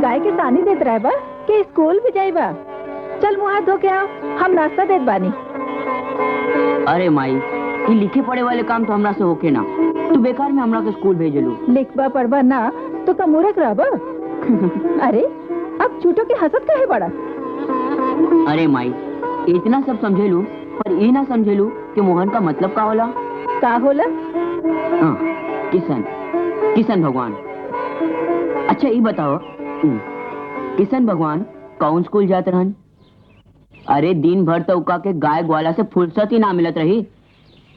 गाय के सानी देत रहे बा कि स्कूल भी जाइबा। चल मुँह हाथ धो के आओ, हम नाश्ता देत बानी। अरे माई, ये लिखे पढ़े वाले काम तो हमरा से होके ना, तू बेकार में हमरा के स्कूल भेजलू। लिखबा पढ़बा ना तो का मूर्ख रहबा। अरे अब झूठो के हंसत काहे बड़ा। अरे माई, इतना सब समझेलू पर ये ना समझेलू कि मोहन का मतलब का होला। का होला? हाँ, किशन, किशन भगवान। अच्छा ये बताओ, किशन भगवान कौन स्कूल जाते रहन? अरे दिन भर तो उका के गाय ग्वाला से फुर्सत ही ना मिलत रही,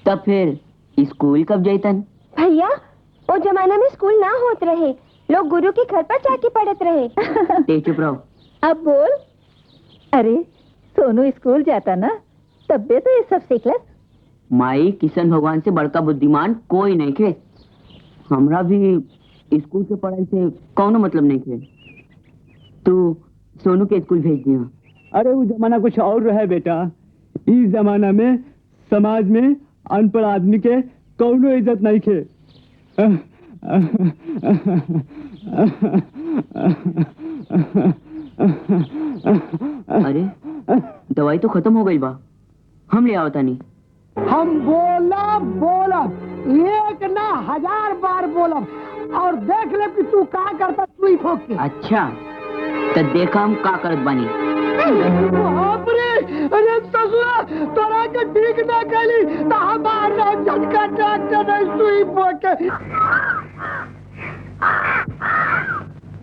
तब फिर स्कूल कब जैतन? भैया, वो जमाना में स्कूल ना होत रहे, लोग गुरु के घर पर जाके पढ़त रहे। ते चुप रहो। अब बोल। अरे सोनू स्कूल जाता ना, तब भी तो ये सब सीखलस। माई, किशन भगवान से बड़का बुद्धिमान कोई नहीं थे। हमरा भी स्कूल से पढ़ाई से कौनो मतलब नहीं थे। तू सोनू के स्कूल भेज दिया। अरे वो जमाना कुछ और रहे बेटा। इस जमाना में समाज में अनपढ़ आदमी के कौनो इज्जत नहीं थे। अरे दवाई तो खत्म हो गई बा, हम ले आवता नहीं। हम बोला एक ना 1000 बार बोलब और देख ले कि तू का करता सुई भोग के। अच्छा तो देखा हम का करत बानी। बाप रे, अरे ससुरा तोरा के ठीक ना कली तो हमारा झटका डॉक्टर ने सुई भोग के।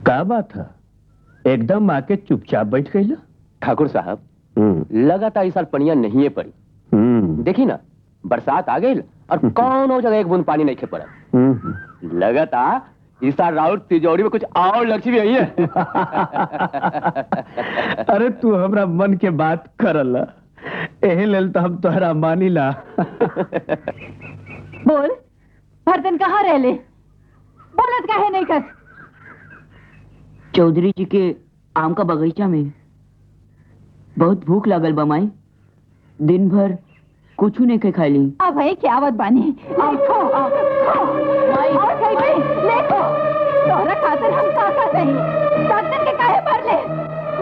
क्या बात है, एकदम आके चुपचाप बैठ गई? ठाकुर साहब, लगातार इस साल पनिया नहीं है पड़ी। देखी ना, बरसात आ गई और कौन जगह एक बूंद पानी नहीं खे पड़ा। लगातार इस साल राउत तिजोरी में कुछ और लक्ष्मी आई है। अरे तू हमरा मन के बात करल, एही लेल तो हम तोहरा मानिला। बोल, भरतन कहाँ रह ले? बोलत काहे नहीं कस? चौधरी जी के आम का बगीचा में। बहुत भूख लागल बा माई, दिन भर कुछ नहीं के खाई ली। अब है क्या आवत बानी? देखो, और कहीं पे देखो, तोरा खातिर हम काका सही, भरतन के काहे मार ले?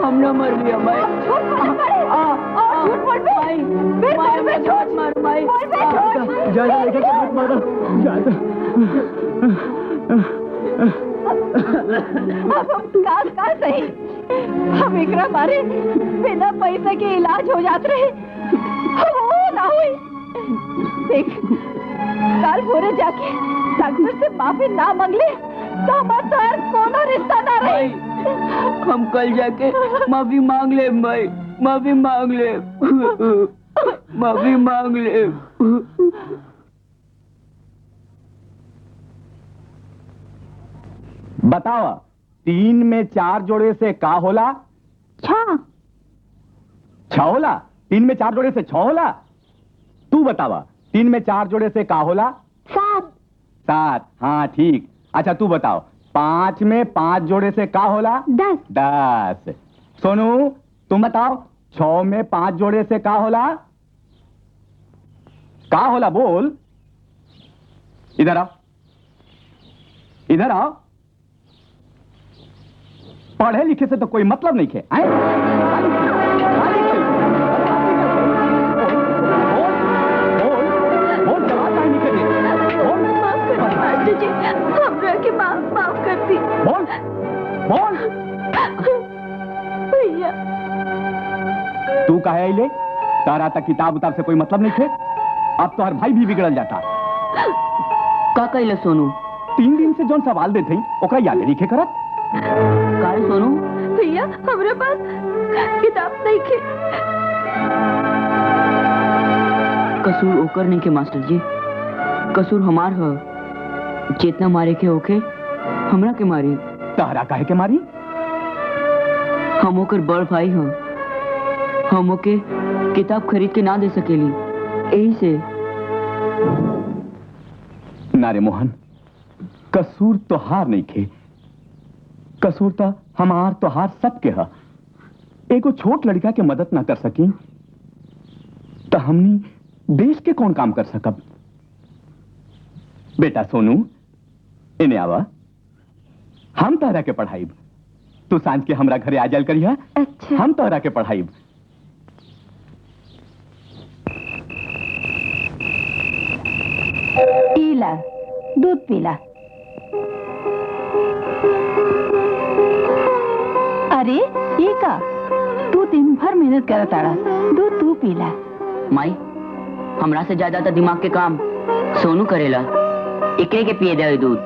हम ना मर लिया माई। झूठ बोल पड़े, और झूठ बोल पे, फिर बोल पे झूठ मार माई। बोल पे झूठ। जा लेके मत मारो, अब हम का सही, हम एकरा मारे बिना पैसे के इलाज हो जात रहे, हो ना हुई। देख, काल भोरे जाके डॉक्टर से माफी ना मांगले तो हमारा कोनो रिश्ता ना रही। हम कल जाके माफी मांग ले माई, माफी मांग ले, माफी मांग ले। बताओ, 3 में 4 जोड़े से का होला? 6 होला। 3 में 4 जोड़े से 6 होला। तू बतावा, 3 में 4 जोड़े से का होला? 7। हाँ ठीक। अच्छा तू बताओ, 5 में 5 जोड़े से का होला? 10। सोनू तुम बताओ, 6 में 5 जोड़े से का होला? का होला बोल। इधर आओ, इधर आओ। पढ़े लिखे से तो कोई मतलब नहीं है। माफ कर दी। बोल बोल। भैया, तू कहे आइले? तारा तक किताब उताब से कोई मतलब नहीं थे। अब तो हर भाई भी बिगड़ल जाता। का कइले सोनू? 3 दिन से जोन सवाल देते ओकरा याद लिखे करत। काहे सोनू? भैया हमारे पास किताब नहीं थे। कसूर ओकर नहीं के मास्टर जी, कसूर हमार है। जितना मारे के ओके हमरा के मारी। तारा काहे के मारी? हम ओकर बड़ भाई हैं, हम ओके किताब खरीद के ना दे सकेली, यही से। नारे मोहन, कसूर तो हार नहीं खे, कसूर तो हमार तो हार सबके है। एगो छोट लड़का के मदद ना कर सकी तो हमनी देश के कौन काम कर सकब। बेटा सोनू, इन्हें आवा, हम तारा के पढ़ाई तू सांझ के हमरा घरे आ जाल करिया। अच्छा। हम तोहरा के पढ़ाई। पीला दूध पीला। अरे ये का तू दिन भर मेहनत करत आड़ा, दूध तू पीला। माई हमरा से ज्यादा तो दिमाग के काम सोनू करेला, एकरे के पिए दे दूध।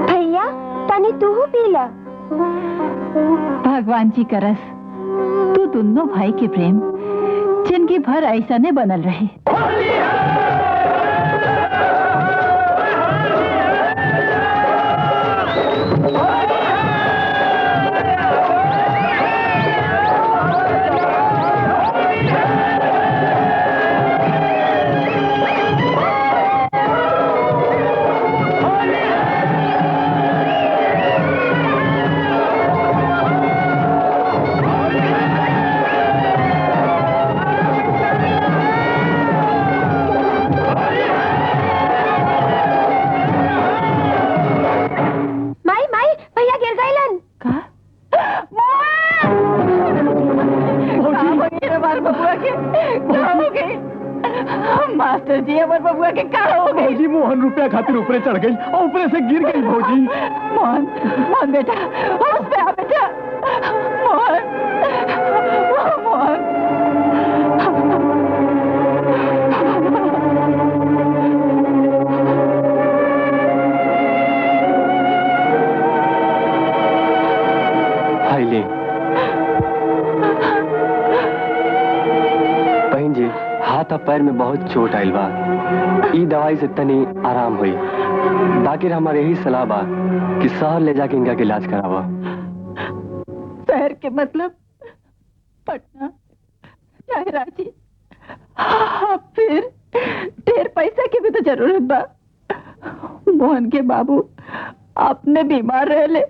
भैया तनी तू पीला। भगवान जी करस तू दोनों भाई के प्रेम जिंदगी भर ऐसा ने बनल रहे। मास्टर जी हमारे बबुआ के क्या हो गई? भौजी मोहन रुपया खातिर ऊपरे चढ़ गई और ऊपरे से गिर गई भौजी। मोहन मोहन बेटा होश पे आ बेटा। मोहन मोहन हाइले बहन जी, हाथ और पैर में बहुत चोट आयल बा। ई दवाई से तनी आराम हुई। बाकी हमारे यही सलाह बा कि शहर ले जाके इनका के इलाज करावा। शहर के मतलब पटना चाहे रांची। हाँ, फिर ढेर पैसा की भी तो जरूरत बा। मोहन के बाबू अपने बीमार रहले,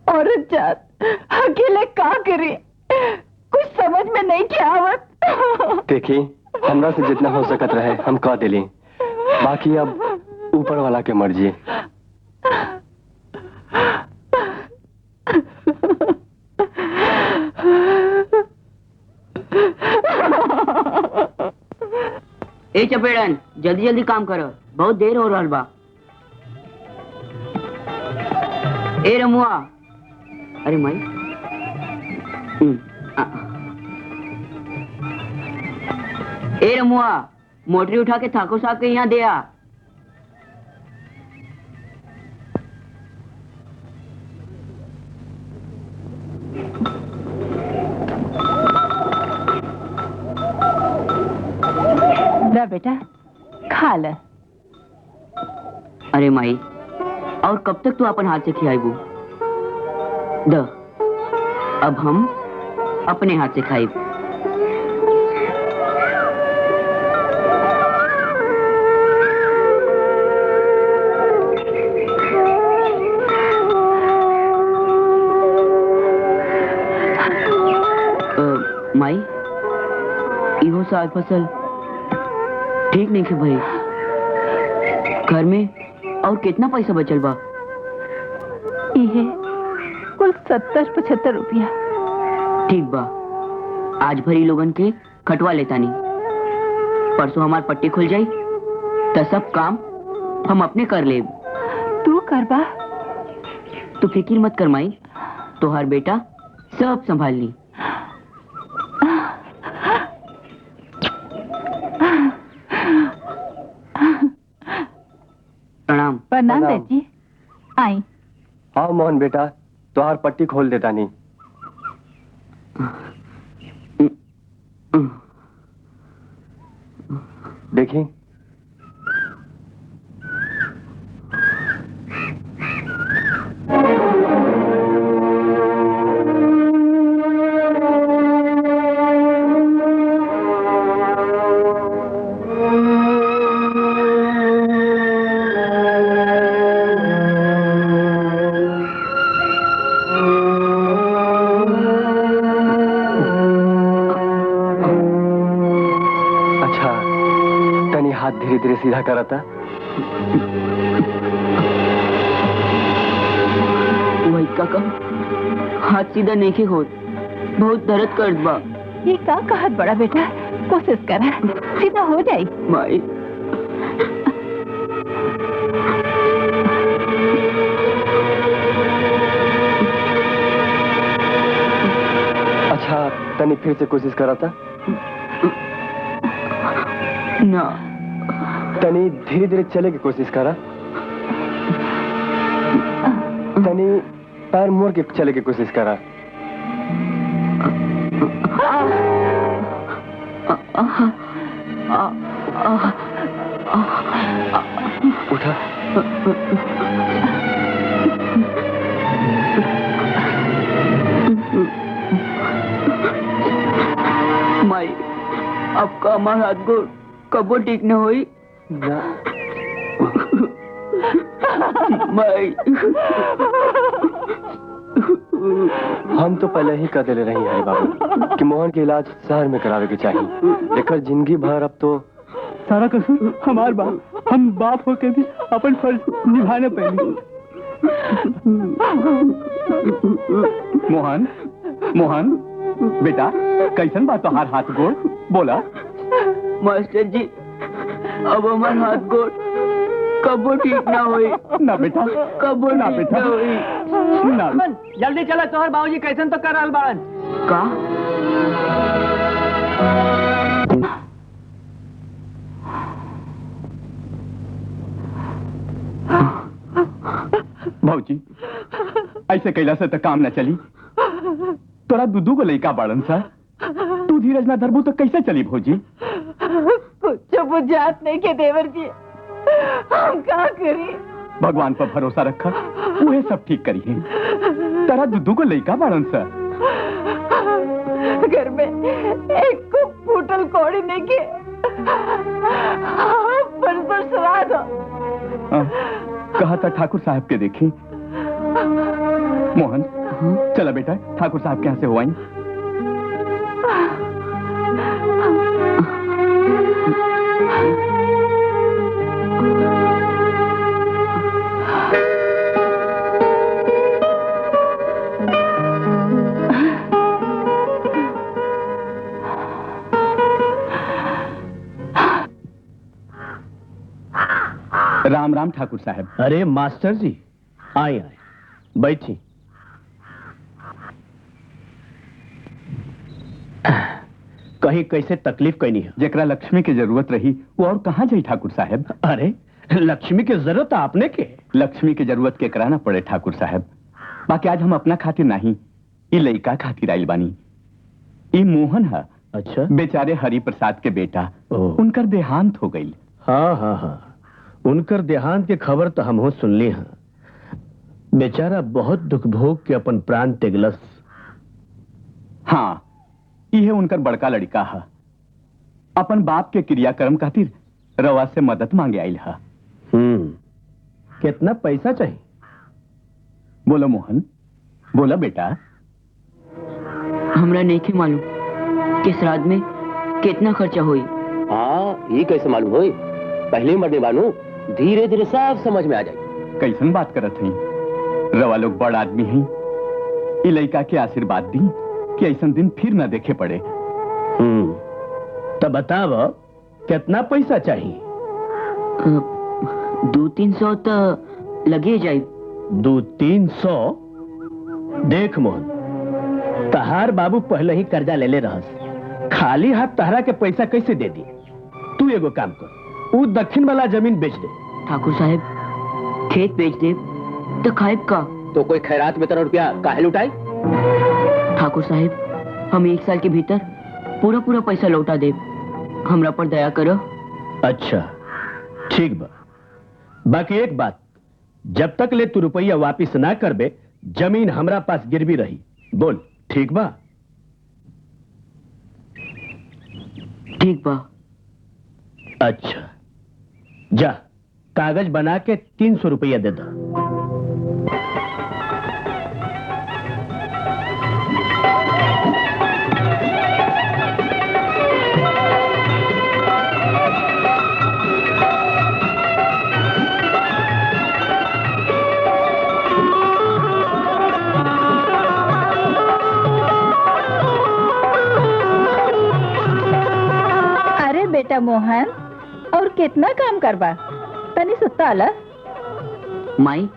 औरत जात अकेले का करी, कुछ समझ में नहीं क्या आवत। देखी हमरा से जितना हो सकत रहे हम कह दिली, बाकी अब ऊपर वाला के मर्जी। ए चपेड़न जल्दी जल्दी काम करो, बहुत देर हो रहा बा। ए रमुआ, अरे माई ए रमुआ, मोटरी उठा के ठाकुर साहब के यहाँ दे आ। ला बेटा खा ले। अरे माई, और कब तक तू अपन हाथ से खिलाएबू? द अब हम अपने हाथ से खाएब। माई, इहो साग फसल ठीक नहीं खे भाई। घर में और कितना पैसा बचल बा? ये कुल 70-75 रुपया। ठीक बा, आज भरी लोगन के खटवा लेता नहीं। परसों हमार पट्टी खुल जाई तो सब काम हम अपने कर ले। तू करबा? तू फिक्र मत कर माई, तोहार बेटा सब संभाल ली। प्रणाम। प्रणाम बेटी। आई। हाँ मोहन बेटा, तोहार पट्टी खोल देता नहीं। देखी हाथ धीरे धीरे सीधा करा था। वही काका हाथ सीधा नहीं होत, बहुत दर्द करत बा। ये का कहत बड़ा बेटा, कोशिश करा सीधा हो जाई। माई अच्छा तनी फिर से कोशिश करा था। ना तनी धीरे धीरे चले की कोशिश करा। तनी पैर मोड़ के चले की कोशिश करा। उठा। माई आपका हमारा हाथ गोड़ कबो ठीक न होई ना। माई हम तो पहले ही कह दिले रही है बाबू कि मोहन के इलाज शहर में करावे के चाहिए। लेकर जिंदगी भर अब तो सारा कसूर हमार बाप, हम बाप होके भी अपन फर्ज निभाने पड़े। मोहन मोहन बेटा कैसन बात तोहार हाथ गोड़ बोला। मास्टर जी अब हमार हाथ गोड़ कबो ठीक ना होई। ना बेटा कबो ना ठीक बेटा ना होई। ना। जल्दी चला, तोहर बाबूजी कैसन तो कर रहल बाड़न। का भौजी ऐसे कैला से तो काम न चली। तोरा दूधू को लइका बाड़न सा, तू धीरज ना धरबू तो कैसे चली भौजी। कुछ बुझात नहीं के देवर जी, हम क्या करी। भगवान पर भरोसा रखा, उहे सब ठीक करी है। तेरा दूधू को लइका बाड़न सा। घर में एक को फूटल कौड़ी नहीं के पर श्राद्ध हो। कहा था ठाकुर साहब के देखी। मोहन चला बेटा ठाकुर साहब के यहाँ से हो आई। राम राम ठाकुर साहब। अरे मास्टर जी आए आए बैठी। कहीं कैसे तकलीफ कैनी है? जेकरा लक्ष्मी की जरूरत रही वो और कहाँ जाई ठाकुर साहब। अरे लक्ष्मी की जरूरत आपने के? लक्ष्मी की जरूरत के कराना पड़े ठाकुर साहब। बाकी आज हम अपना खातिर नहीं, ये लइका खातिर आइल बानी। ये मोहन है। अच्छा बेचारे हरि प्रसाद के बेटा, ओह। उनकर देहांत हो गई। हाँ हाँ हाँ, उनकर देहांत की खबर तो हम हो सुनली हैं। बेचारा बहुत दुख भोग के अपन प्राण त्यागलस। हाँ ये उनकर बड़का लड़का है। अपन बाप के क्रियाक्रम खातिर रवा से मदद मांगे आइल है। कितना पैसा चाहिए? बोलो मोहन, बोला बेटा। हमरा नहीं के मालूम कि श्राद्ध में कितना खर्चा हुई। हाँ ये कैसे मालूम होई? पहले मरने बानू, धीरे धीरे सब समझ में आ जाए। कैसन बात करत हई? रवा लोग बड़ आदमी हैं। ये लड़का के आशीर्वाद दी कि ऐसा दिन फिर न देखे पड़े। तो बताव कितना पैसा चाहिए? 200-300 तो लगे जाए। 200-300? देख मोहन, तहार बाबू पहले ही कर्जा ले रहस। खाली हाथ तहरा के पैसा कैसे दे दी? तू एगो काम कर, वो दक्षिण वाला जमीन बेच दे। ठाकुर साहब खेत बेच दे तो खाइब का? तो कोई खैरात में 3 रुपया काहे लुटाई? ठाकुर साहब हम 1 साल के भीतर पूरा पैसा लौटा दे। हमरा पर दया करो। अच्छा ठीक बा। बाकी एक बात, जब तक ले तू रुपया वापिस ना करबे जमीन हमरा पास गिरवी रही। बोल ठीक बा? ठीक बा। अच्छा जा, कागज बना के 300 रुपया दे दो। बेटा मोहन, और कितना काम करबा? तनी सुत्ता आला। माई,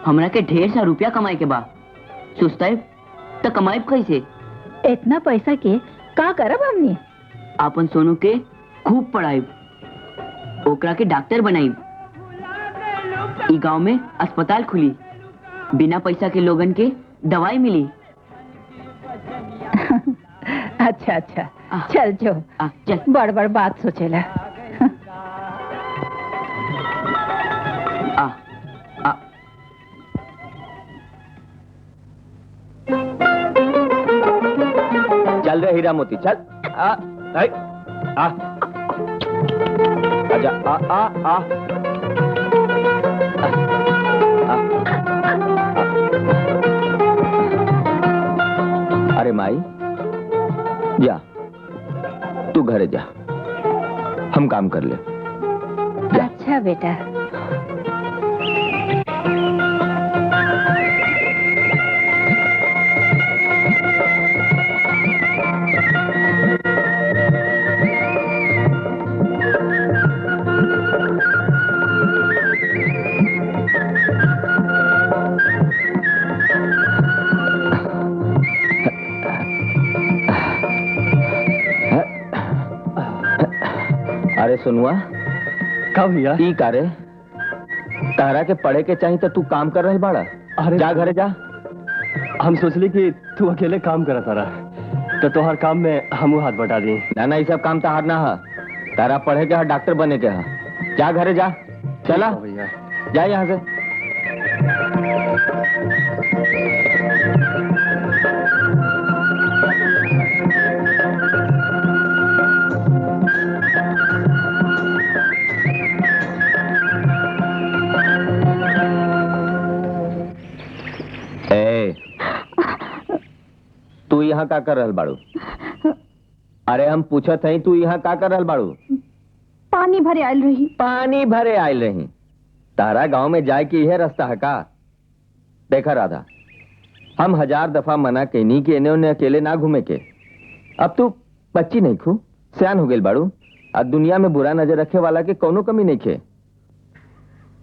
हमरा के ढेर सा रुपया कमाए के बा। सुस्ताई तो कमाई कैसे? इतना पैसा के का करब हमनी? आपन सोनू के खूब पढ़ाई, ओकरा के डॉक्टर बनाई। ई गांव में अस्पताल खुली, बिना पैसा के लोगन के दवाई मिली। अच्छा अच्छा, चल जो। चल। बड़ बड़ बात सोचेला। चल रे हीरा मोती, चल। आजा, आ। अरे माई, जा तू घरे जा, हम काम कर ले। अच्छा बेटा। अरे सुनुआ, कब भैया? ई कारे तारा के पढ़े के चाहिए तो तू काम कर रही बाड़ा। अरे जा घरे जा। हम सोचली कि तू अकेले काम करा तारा, तो तोहर काम में हमू हाथ बटा दी। ना ये सब काम तहार ना है, तारा पढ़े के है, डॉक्टर बने के है। जा घरे जा, चला भैया, जा यहाँ से। तू यहाँ का कर रहल बाड़ू? अरे हम पूछत हई तू यहाँ का कर रहल बाड़ू? पानी भरे आयल रही। पानी भरे आयल रही? तारा गांव में जाए की यह रास्ता है का? देखा राधा, हम 1000 दफा मना कहनी कि इन्हें उन्हें अकेले ना घूमे के। अब तू बच्ची नहीं खू, सियान हो गई बाड़ू। अब दुनिया में बुरा नजर रखे वाला के कोनो कमी नहीं खे।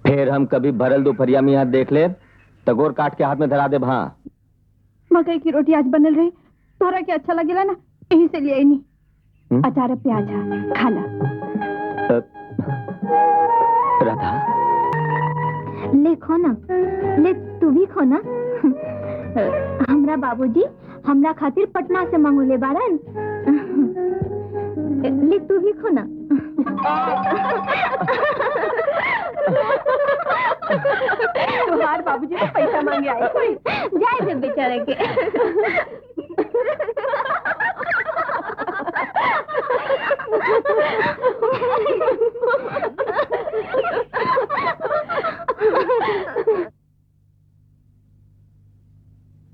फिर हम कभी भरल दोपहरिया में यहाँ देख ले तो गोर काट के हाथ में धरा दे। हाँ, मकई की रोटी आज बनल रही, तोहरा के अच्छा लगेला ना, यही से लिए नहीं। अचार प्याज है, खा ला। राधा, ले खो ना, ले तू भी खो ना। हमरा बाबूजी हमरा खातिर पटना से मंगोले बारन। ले तू भी खो ना। तुम्हारे बाबूजी को पैसा मांगे आए कोई, जाए दे बेचारे के।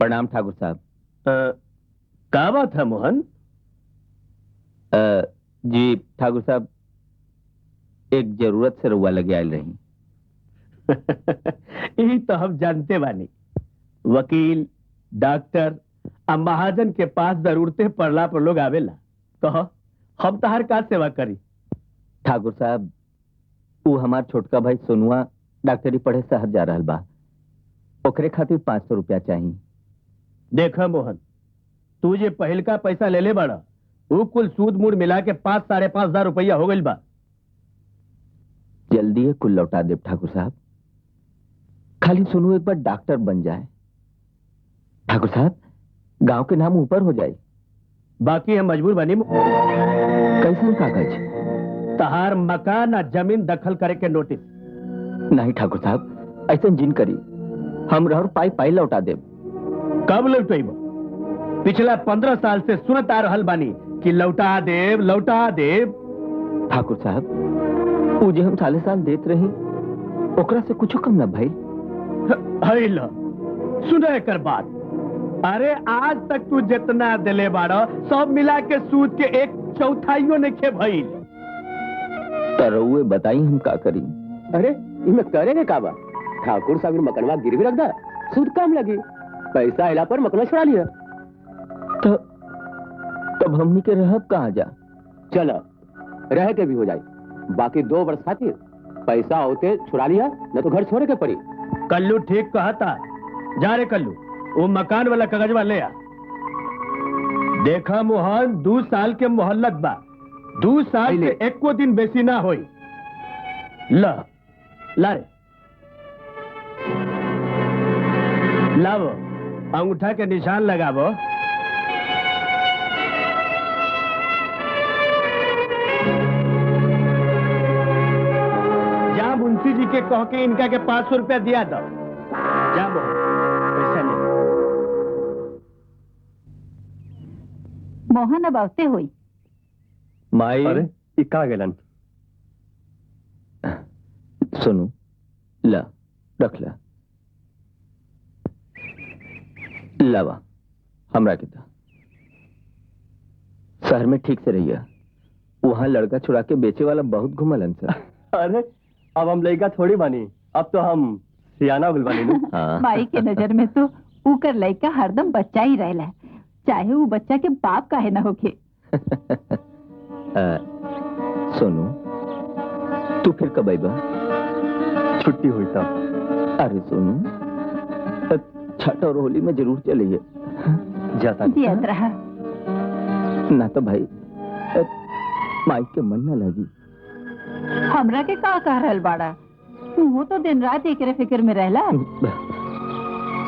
प्रणाम ठाकुर साहब। क्या बात है मोहन? जी ठाकुर साहब, एक जरूरत से रुआ लगे आयल रही। यही तो हम जानते बानी, वकील, डॉक्टर और महाजन के पास जरूरतें पड़ला पर लोग आवेला। कहो हम तहार का सेवा करी? ठाकुर साहब, वो हमार छोटका भाई सोनुआ डॉक्टरी पढ़े शहर जा रहल बा, ओकरे खातिर 500 रुपया चाहिए। देखा मोहन, तू जे पहल का पैसा ले ले बड़ा, वो कुल सूद मूड मिला के 5-5.5 हजार रुपया हो गई बा। जल्दी है कुल लौटा दे ठाकुर साहब, खाली सोनू एक बार डॉक्टर बन जाए। ठाकुर साहब, गांव के नाम ऊपर हो जाए। बाकी हम मजबूर बनी। कैसन कागज? तहार मकान और जमीन दखल करे के नोटिस। नहीं ठाकुर साहब, ऐसा जिन करी, हम रहर पाई पाई लौटा दे। कब लौटेब? पिछला 15 साल से सुनत आ रहल बानी कि लौटा देव लौटा देव। ठाकुर साहब, वो जो हम साले साल देत रही, ओकरा से कुछ कम न भाई। सुने कर बात। अरे आज तक तू जितना दिले बाड़ा, सब मिला के सूद के 1/4 ने खे भइल। तरुए बताई हम का करी। अरे इनमें करेंगे का बा? ठाकुर साहब ने मकनवा गिरवी रख दा, सूद कम लगी, पैसा आइला पर मकनवा छुड़ा लिया। तब हमनी के रहब कहाँ जा? चलो रह के भी हो जाए, बाकी 2 वर्ष खातिर पैसा होते छुड़ा लिया, न तो घर छोड़े के पड़ी। कल्लू ठीक कहा था। जा रे कल्लू, वो मकान वाला कागजवा ले आ। देखा मोहन, 2 साल के मोहल्लत बा, 2 साल से एको दिन बेसी ना होई। ला ला रे, लावो, अंगूठा के निशान लगावो। जा मुंशी जी के कह के इनका के 500 रुपया दिया दो। जा मोहन, पैसा ले। मोहन अब आवते हुई। माई अरे ई का गेलन? सुनो, ला रख ला, लावा हमरा के था। शहर में ठीक से रहिए, वहां लड़का छुड़ा के बेचे वाला बहुत घुमलन सर। अरे अब हम लड़का थोड़ी बानी, अब तो हम सियाना गुल बानी ना। हाँ। माई के नजर में तो ऊकर लड़का हरदम बच्चा ही रहला, चाहे वो बच्चा के बाप काहे ना होके। सोनू, तू फिर कब आईबा? छुट्टी हुई तब। अरे सोनू, छठ और होली में जरूर चलिए। जाता जियत रहा। ना तो भाई माई के मन न लगी। हमरा के का कह रहल बाड़ा? तू तो दिन रात एकरे फिक्र में रहला।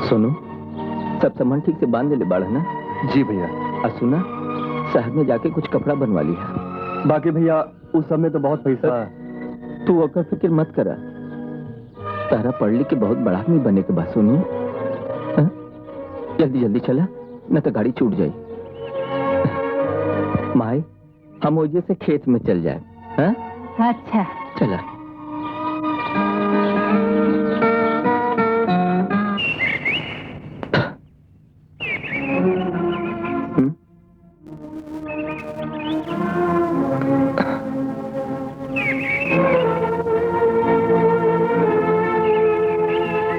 सोनू, सब सामान ठीक से बांध ले बाड़ा ना? जी भैया। और सुना, शहर में जाके कुछ कपड़ा बनवा लिया। बाकी भैया उस समय तो बहुत पैसा। तू ओकर फिक्र मत करा, तारा पढ़ लिख के बहुत बड़ा आदमी बने के बाद। सोनू, जल्दी जल्दी चला, न तो गाड़ी छूट जाए। माई, हम वजह से खेत में चल जाए। हाँ? अच्छा चला।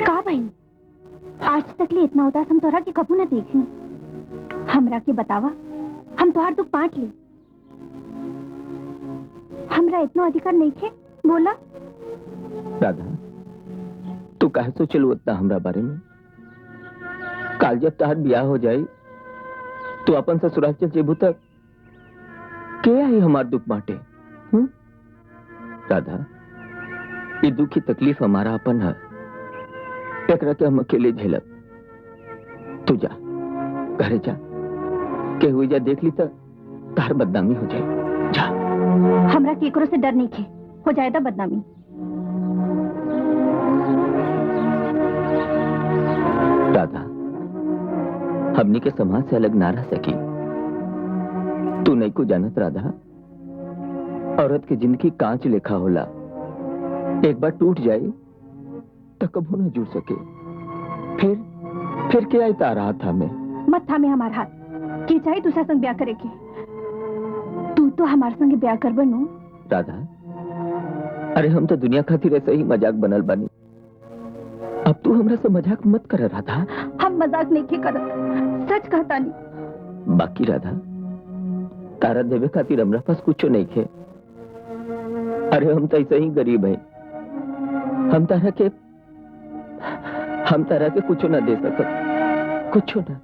का भाई, आज तक ले इतना उदास हम तोहरा के कबू न देखी। हमरा के बतावा, हम तोहार दुख बांट ली। हमरा इतना अधिकार नहीं थे, बोला। राधा, तू काहे सोचलू उतना हमरा बारे में? काल जब तहार ब्याह हो जाए तो अपन ससुराल चल जेबू तक के आई हमार दुख बांटे? राधा, ये दुख की तकलीफ हमारा अपन है, एकरा के हम अकेले झेलब। तू जा, घरे जा, के हुई जा देख ली तो तार बदनामी हो जाए। जा। हमरा केकरो से डर नहीं थे, हो जाएगा बदनामी। राधा, हमनी के समाज से अलग ना रह सकी। तू नहीं को जानत राधा, औरत की जिंदगी कांच लेखा होला, एक बार टूट जाए तो कबू ना जुड़ सके। फिर क्या आई तारा हाथ थामे? मत थामे हमार हाथ, के चाहे दूसरा संग ब्याह करे के। तू तो हमारे संग ब्याह कर बनू। राधा, अरे हम तो दुनिया खातिर ऐसे ही मजाक बनल बानी, अब तू हमरा से मजाक मत कर राधा। हम मजाक नहीं के करत, सच कहता नहीं। बाकी राधा, तारा देवे खातिर हमरा पास कुछ नहीं खे। अरे हम तो ऐसे ही गरीब हैं, हम तारा के कुछ ना दे सकत, कुछ ना।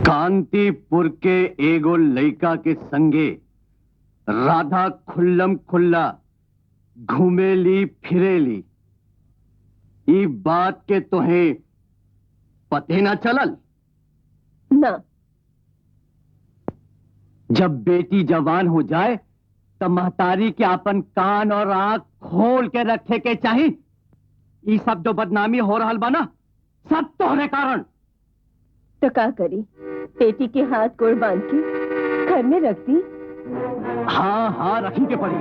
कांतिपुर के एगो लड़का के संगे राधा खुल्लम खुल्ला घूमेली फिरेली, ई बात के तोहें पते ना चलल? ना। जब बेटी जवान हो जाए तब महतारी के अपन कान और आंख खोल के रखे के चाहिए। ई सब जो बदनामी हो रहल बा ना, सब तोहरे कारण। तो का करी, बेटी के हाथ गोड़ बांध के घर में रख दी। हाँ रखी के पड़ी।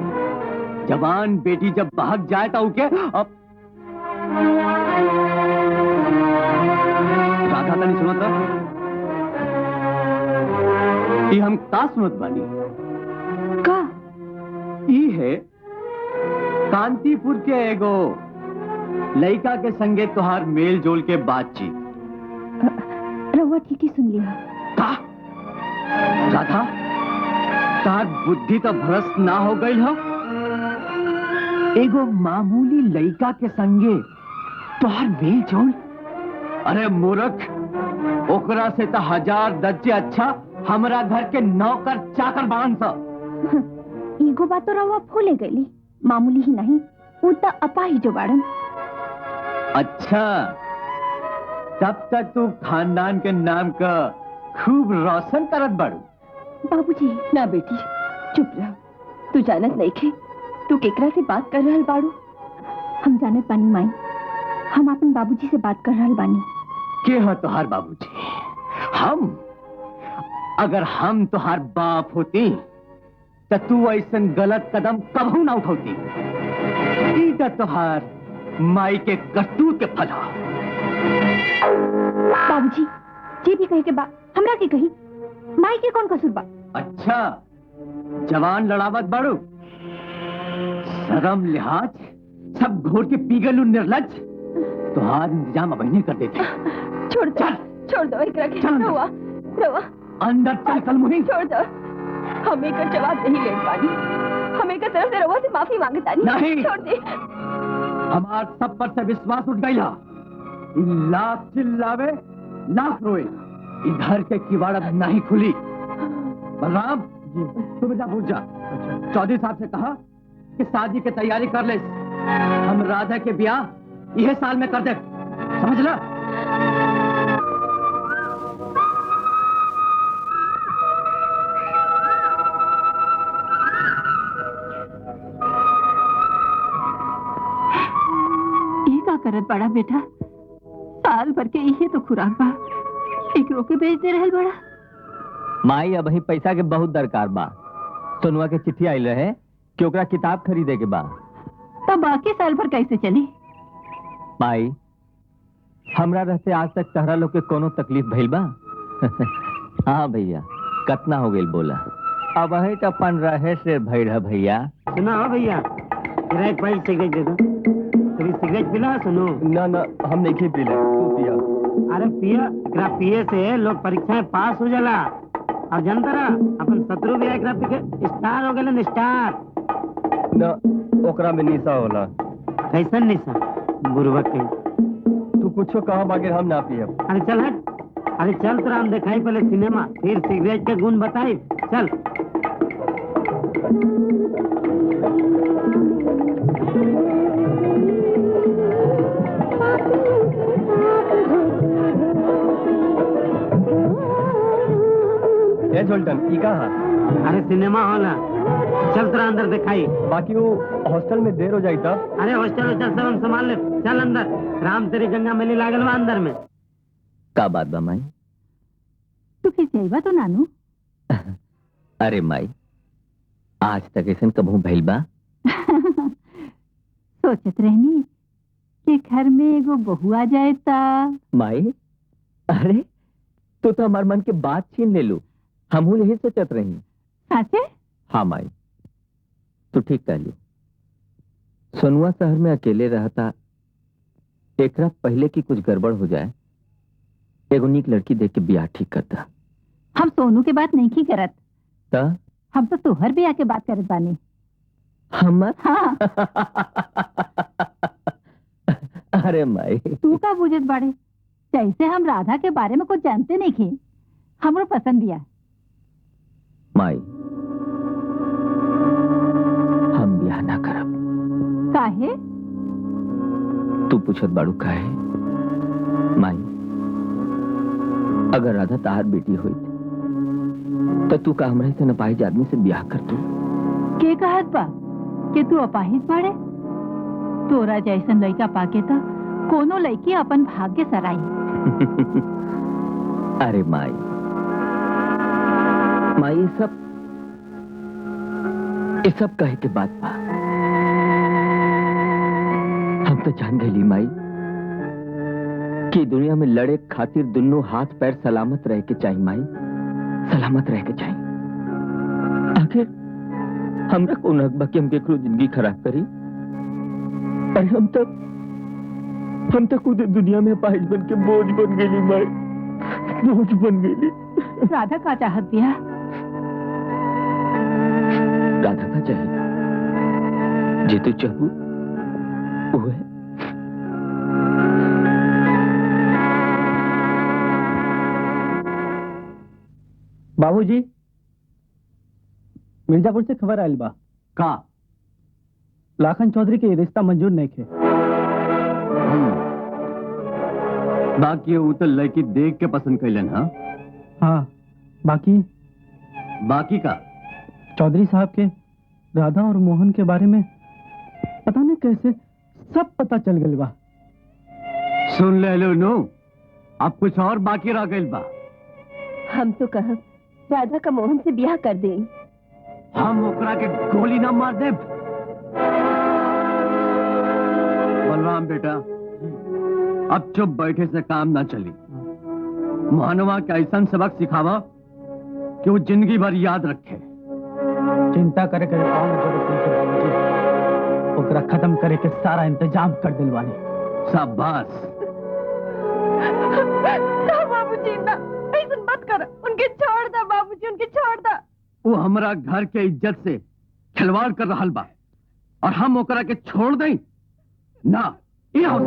जवान बेटी जब भाग जाए तो उके अब राधा तनी सुनत रह। ई हम का सुनत बानी? का? ई है कांतिपुर के एगो लड़का के संगे तोहार मेल जोल के बातचीत। रहुआ ठीक ही सुन लिया। का? राधा, तार बुद्धि तो भ्रष्ट ना हो गई हो। एगो मामूली लड़का के संगे तोहर मेल जोल। अरे मूर्ख, ओकरा से तो 1000 दर्जे अच्छा हमरा घर के नौकर चाकर बांध सा। ईगो बात तो रवा भूले गई, मामूली ही नहीं वो तो अपा ही जो बाड़न। अच्छा, तब तक तू खानदान के नाम का खूब रोशन करत बाड़ू। बाबूजी ना बेटी, चुप रह। तू जानत नहीं खे तू केकरा से बात कर रहल बाड़ू। हम जानत बानी माई, हम अपन बाबूजी से बात कर रहल बानी। के हो तोहार बाबूजी? हम? अगर हम तोहार बाप होती तो तू ऐसन गलत कदम कभू ना उठौती। ई तो तोहार माई के करतूत के फल हो। बाबूजी जे भी कहे के बा हमरा के कही, माई के कौन कसूर बा? अच्छा, जवान लड़ावत बाड़ू, शर्म लिहाज सब घोर के पी गलू निर्लज। तोहार इंतजाम अब नहीं कर देते। छोड़ दो, छोड़ दो एकरा के। चल। रवा रवा अंदर चल कल मुहिम। छोड़ दो, हम एक जवाब नहीं ले पानी। हम एक तरफ से रवा से माफी मांगता नहीं। छोड़ दे। हमार सब पर से विश्वास उठ गया। लाख चिल्लावे लाख रोए, इधर के किवाड़ नहीं खुली। बलराम जी, तू बेटा पूछ जा। चौधरी साहब से कहा कि शादी की तैयारी कर ले। हम राधा के ब्याह यह साल में कर दे, समझ ला। ये का करत बड़ा बेटा? साल भर के इहे तो खुराक बा, एक रोके बेच दे रहल बड़ा। माई अब ही पैसा के बहुत दरकार बा। सोनुआ के चिट्ठी आइल रहे कि ओकरा किताब खरीदे के बा। तब बाकी साल भर कैसे चली? माई, हमरा रहते आज तक तहरा लोग के कोनो तकलीफ भइल बा? हाँ भैया, कतना हो गइल बोला। अब है तो अपन रहे से भइल है भैया। सुना हो भैया, तेरा एक पहले सिगरेट दे दो। कभी सिगरेट पिला सुनो? ना ना, हम नहीं पीले, तू पिया। अरे पिया, एकरा पिए से लोग परीक्षाएं पास हो जाला। और जानता रहा अपन शत्रु भी एकरा पी के स्टार हो गए, स्टार। ना, ओकरा में निशा होला। कैसन निशा? बुरबक के। तू कुछो कहा बाकी हम ना पियब। अरे चल हट। अरे चल तो हम दिखाई पहले सिनेमा, फिर सिगरेट के गुण बताई। चल। ए झोल्टन, ई कहा? अरे सिनेमा हॉल है, चल तेरा अंदर दिखाई। बाकी वो हॉस्टल में देर हो जाई तब। अरे हॉस्टल सब हम संभाल ले। चल अंदर, राम तेरी गंगा मेली लागल बा अंदर में। का बात बा माई? तू फिर जाइबा तो नानू? अरे माई, आज तक ऐसा कबू भइल बा? सोचत रहनी कि घर में एगो बहू आ जाए ता। माई, अरे तू तो हमार मन के बात छीन ले लू। हम यही सोचत रही। साचे? हाँ माई, तू ठीक कह लू। सोनुआ शहर में अकेले रहता, एकरा पहले की कुछ गड़बड़ हो जाए, एगो नीक लड़की देख के ब्याह ठीक करता। हम सोनू के बात नहीं की करत, ता? हम तो तुहर ब्याह के बात करत बानी। हमर? हाँ। अरे माई, तू का बुझत बाड़े? जैसे हम राधा के बारे में कुछ जानते नहीं थे। हमरो पसंद दिया। माई, हम ब्याह ना करब। काहे? तू पूछत बाड़ू काहे? माई, अगर राधा तार बेटी हुई तो तू का हमरा से नपाहिज आदमी से ब्याह कर तू? के कहत बा कि तू अपाहिज बाड़े? तोरा जैसन लड़का पाके तो कोनो लड़की अपन भाग्य सराई। अरे माई, माई ये सब कहे के बात बा। हम तो जान गई माई कि दुनिया में लड़े खातिर दोनों हाथ पैर सलामत रह के चाहिए। माई, सलामत रह के चाहिए। आखिर हमरा कौन हक बा कि हम केकरो जिंदगी खराब करी? अरे हम तो खुद दुनिया में पाहिज बन के बोझ बन गई माई, बोझ बन गई। राधा का चाहत दिया। राधा का चाहिए जे तू चाहू वो है। बाबूजी, मिर्जापुर से खबर आयल बा का लाखन चौधरी के रिश्ता मंजूर नहीं थे। बाकी वो तो लड़की देख के पसंद कैलन। हाँ हाँ, बाकी का चौधरी साहब के राधा और मोहन के बारे में पता नहीं कैसे सब पता चल गया बा। सुन ले लो नो, अब कुछ और बाकी रह गइल बा। हम तो कहब राधा का मोहन से ब्याह कर दे। हम ओकरा के गोली ना मार दे। बलराम बेटा, अब चुप बैठे से काम ना चली। मानवा के ऐसा सबक सिखावा कि वो जिंदगी भर याद रखे। चिंता करे करे कौन जरूरत नहीं है बाबूजी। ओकरा खत्म करे के सारा इंतजाम कर दिलवानी। शाबाश। बाबूजी ना, ऐसा मत कर। उनके छोड़ दो बाबूजी, उनके छोड़ दो। वो हमारा घर के इज्जत से खिलवाड़ कर रहा बा और हम ओकरा के छोड़ दें ना। ये हो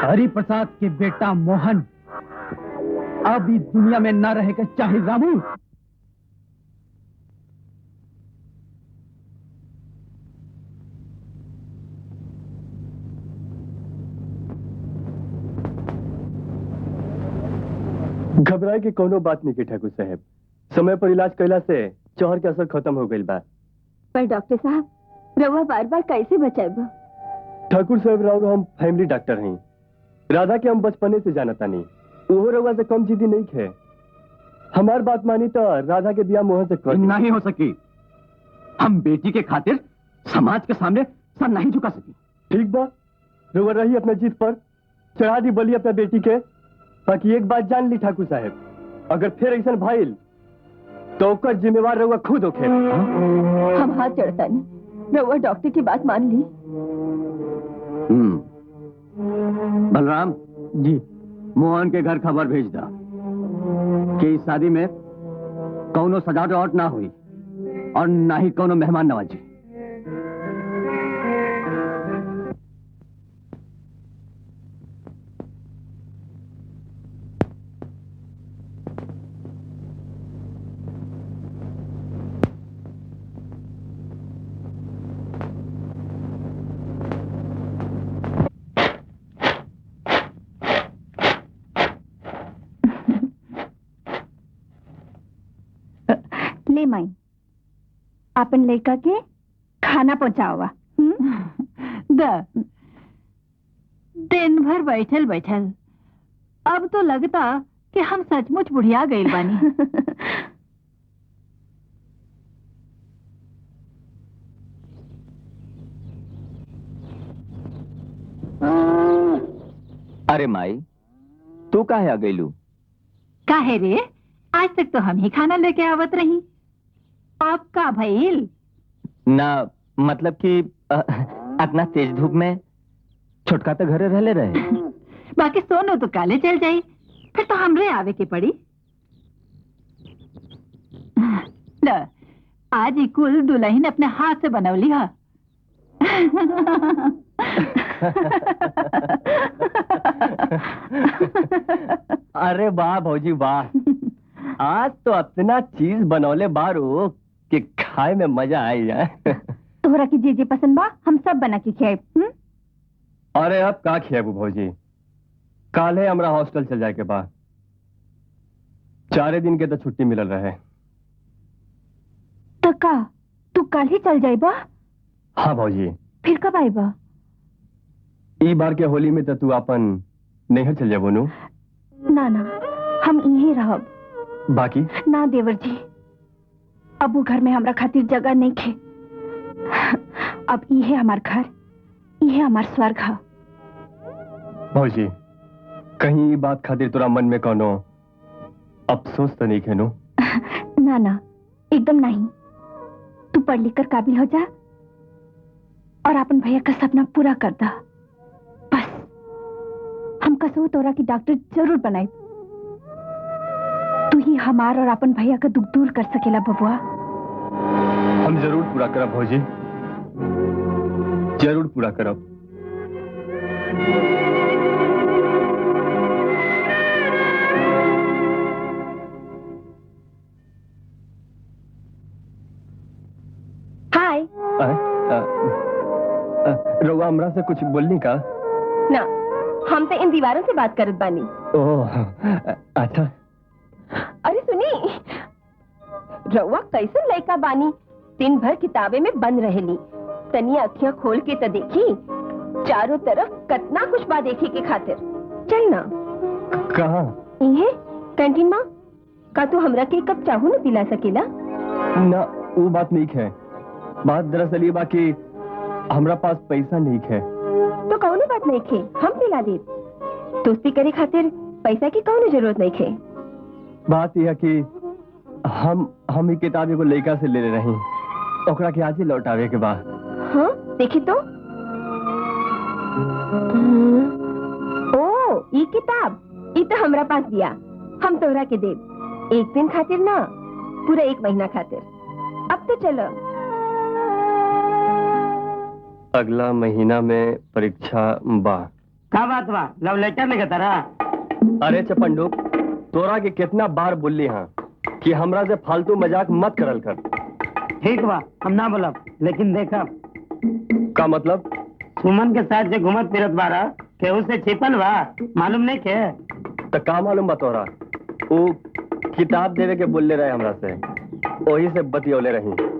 हरि प्रसाद के बेटा मोहन अब इस दुनिया में न रहेगा, चाहे रामू। घबराए की कोनो बात नहीं की ठाकुर साहब। समय पर इलाज कैला से जहर के असर खत्म हो गई बा। पर डॉक्टर साहब, रउआ बार बार कैसे बचाएबा? ठाकुर साहब राव हम फैमिली डॉक्टर हैं। राधा के हम बचपने से जानता नहीं। वो रउआ से कम जिद्दी नहीं थे। हमार बात मानी तो राधा के बियाह मोहन से कर दी। नहीं हो सकी। हम बेटी के खातिर समाज के सामने सर नहीं झुका सकी। ठीक बा, रउआ रही अपना जीत पर, चढ़ा दी बलि अपना बेटी के। बाकी एक बात जान ली ठाकुर साहब, अगर फिर ऐसा भइल तो ओकर जिम्मेवार रउआ खुद होखे। हम हाथ चढ़ता नहीं। रउआ डॉक्टर की बात मान ली। बलराम जी, मोहन के घर खबर भेज दा कि इस शादी में कौनो सजावट ना हुई और ना ही कौनो मेहमान नवाजी। ले माई, अपन लड़का के खाना पहुंचावा। दिन भर बैठल बैठल अब तो लगता कि हम सचमुच बुढ़िया गइल बानी। अरे माई, तू काहे आ गईलू? काहे रे, आज तक तो हम ही खाना लेके आवत रही। अब का भइल? ना मतलब कि इतना तेज धूप में छोटका तो घरे रहले रहे। बाकी सोनू तो काले चल जाई, फिर तो हमरे आवे के पड़ी। ल, आज ही कुल दुल्हन अपने हाथ से बनवली है। अरे वाह भौजी वाह, आज तो इतना चीज बनौले बारो कि खाए में मजा आई जाए। तोहरा की जे जे पसंद बा हम सब बना के खियाए। अरे अब का खियाबू भौजी, काले हमरा हॉस्टल चल जाए के बाद 4 दिन के तो छुट्टी मिलल रहे। तो का तू कल ही चल जाइबा? हाँ भौजी। फिर कब आइबा? ई बार के होली में तो तू अपन नैहर चल जाबो नु। ना ना, हम यहीं रहब। बाकी ना देवर जी, अब वो घर में हमरा खातिर जगह नहीं खे। अब ये हमार घर, ये हमार स्वर्ग है। भौजी, कहीं ये बात खातिर तोरा मन में कोनो अफसोस तो नहीं खेनो? ना ना, एकदम नहीं। तू पढ़ लिख कर काबिल हो जा और अपन भैया का सपना पूरा कर दा। बस हम कसो तोरा की डॉक्टर जरूर बनाए। तू ही हमार और अपन भैया का दुख दूर कर सकेला बबुआ। हम जरूर पूरा करब भौजी, जरूर पूरा करब। हाय। रउआ हमरा से कुछ बोलनी का? ना, हम तो इन दीवारों से बात करत बानी। ओह, अच्छा। अरे सुनी, रउआ कैसे लड़का बानी? दिन भर किताबे में बंद रहेली। तनी अखियां खोल के तो देखी, चारों तरफ कितना कुछ बा देखे के खातिर। चल ना। कहाँ? ये कैंटीन माँ का तू हमरा के कप चाहू न पिला सकेला? ना, वो बात नहीं है। बात दरअसल ये बाकी हमरा पास पैसा नहीं है। तो कौनो बात नहीं खे, हम पिला दे। दोस्ती करे खातिर पैसा की कौनो जरूरत नहीं खे। बात यह है कि हम ही किताब एगो लड़का से ले रही, ओकरा के आज ही लौटावे के बाद। हाँ, देखी तो। ओ, ये किताब, ये तो हमरा पास दिया। हम तोहरा के दे, एक दिन खातिर ना, पूरा 1 महीना खातिर। अब तो चलो। अगला महीना में परीक्षा बा। का बात बा? लव लेटर लिखा तारा? अरे चपंडू, तोरा के कितना बार बोली हाँ कि हमरा से फालतू मजाक मत करल कर। ठीक बा, हम ना बोलब, लेकिन देखा का मतलब? सुमन के साथ जो घूमत फिरत बारा, केहू से छिपल बा, मालूम नहीं के? तो का मालूम बा तोरा? वो किताब देवे के बोलले रहे हमरा से, वही से बतियौले रही।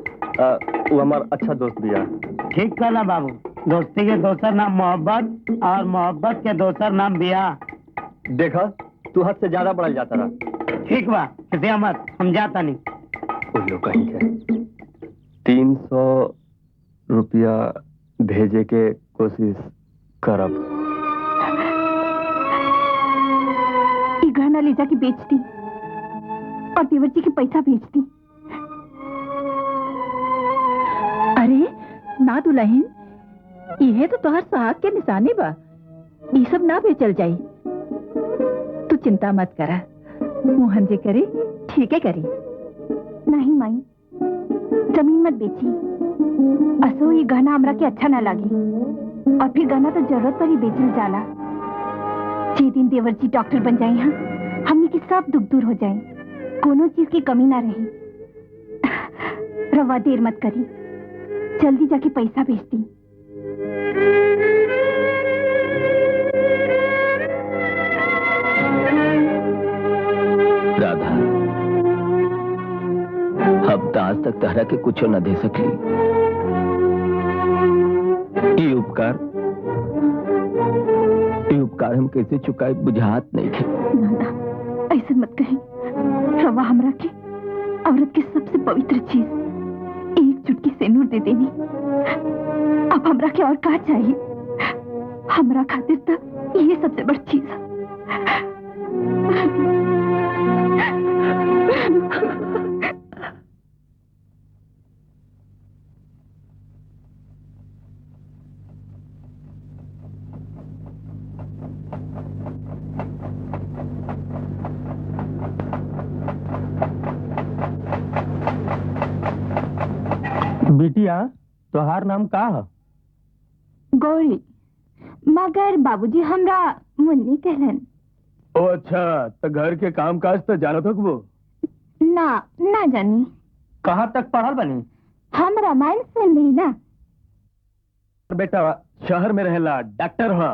वो हमार अच्छा दोस्त बिया। ठीक कहला बाबू, दोस्ती के दोसर नाम मोहब्बत और मोहब्बत के दोसर नाम बियाह। देखा, तू हद से ज्यादा बढ़ल जाता रहा। ठीक बा, किसी मत, हम जाता नहीं। उल्लू कहीं के 300 रुपया भेजे के कोशिश करब। ये गहना ले जाके बेच दी और देवर जी के पैसा भेज दी। अरे ना दुल्हन, ये तो तोहर सुहाग के निशानी बा। ये सब ना बेचल जाई। तू चिंता मत करा, मोहन जी करे ठीक है करी। नहीं माई, जमीन मत बेची। असो ये गहना हमरा के अच्छा ना लगे, और फिर गहना तो जरूरत पर ही बेचल जाला। जे दिन देवर जी डॉक्टर बन जाए हैं, हमने की सब दुख दूर हो जाए, कोनो चीज की कमी ना रही। रवा देर मत करी, जल्दी जाके पैसा भेज दी। राधा, अब तो आज तक तहरा के कुछ न दे सकली। ये उपकार हम कैसे चुकाए बुझात नहीं थे। ना, ऐसे मत कहे। रवा हमरा के औरत की सबसे पवित्र चीज, एक चुटकी सेनूर दे देनी। अब हमरा के और का चाहिए? हमरा खातिर तो ये सबसे बड़ी चीज है। बिटिया, तोहार नाम का है? गौरी, मगर बाबूजी हमरा मुन्नी कहलन। ओ अच्छा, तो घर के काम काज तो जानत हो वो? ना जानी। कहाँ तक पढ़ल बनी? हम रामायण सुन रही ना। बेटा शहर में रहेला, डॉक्टर है,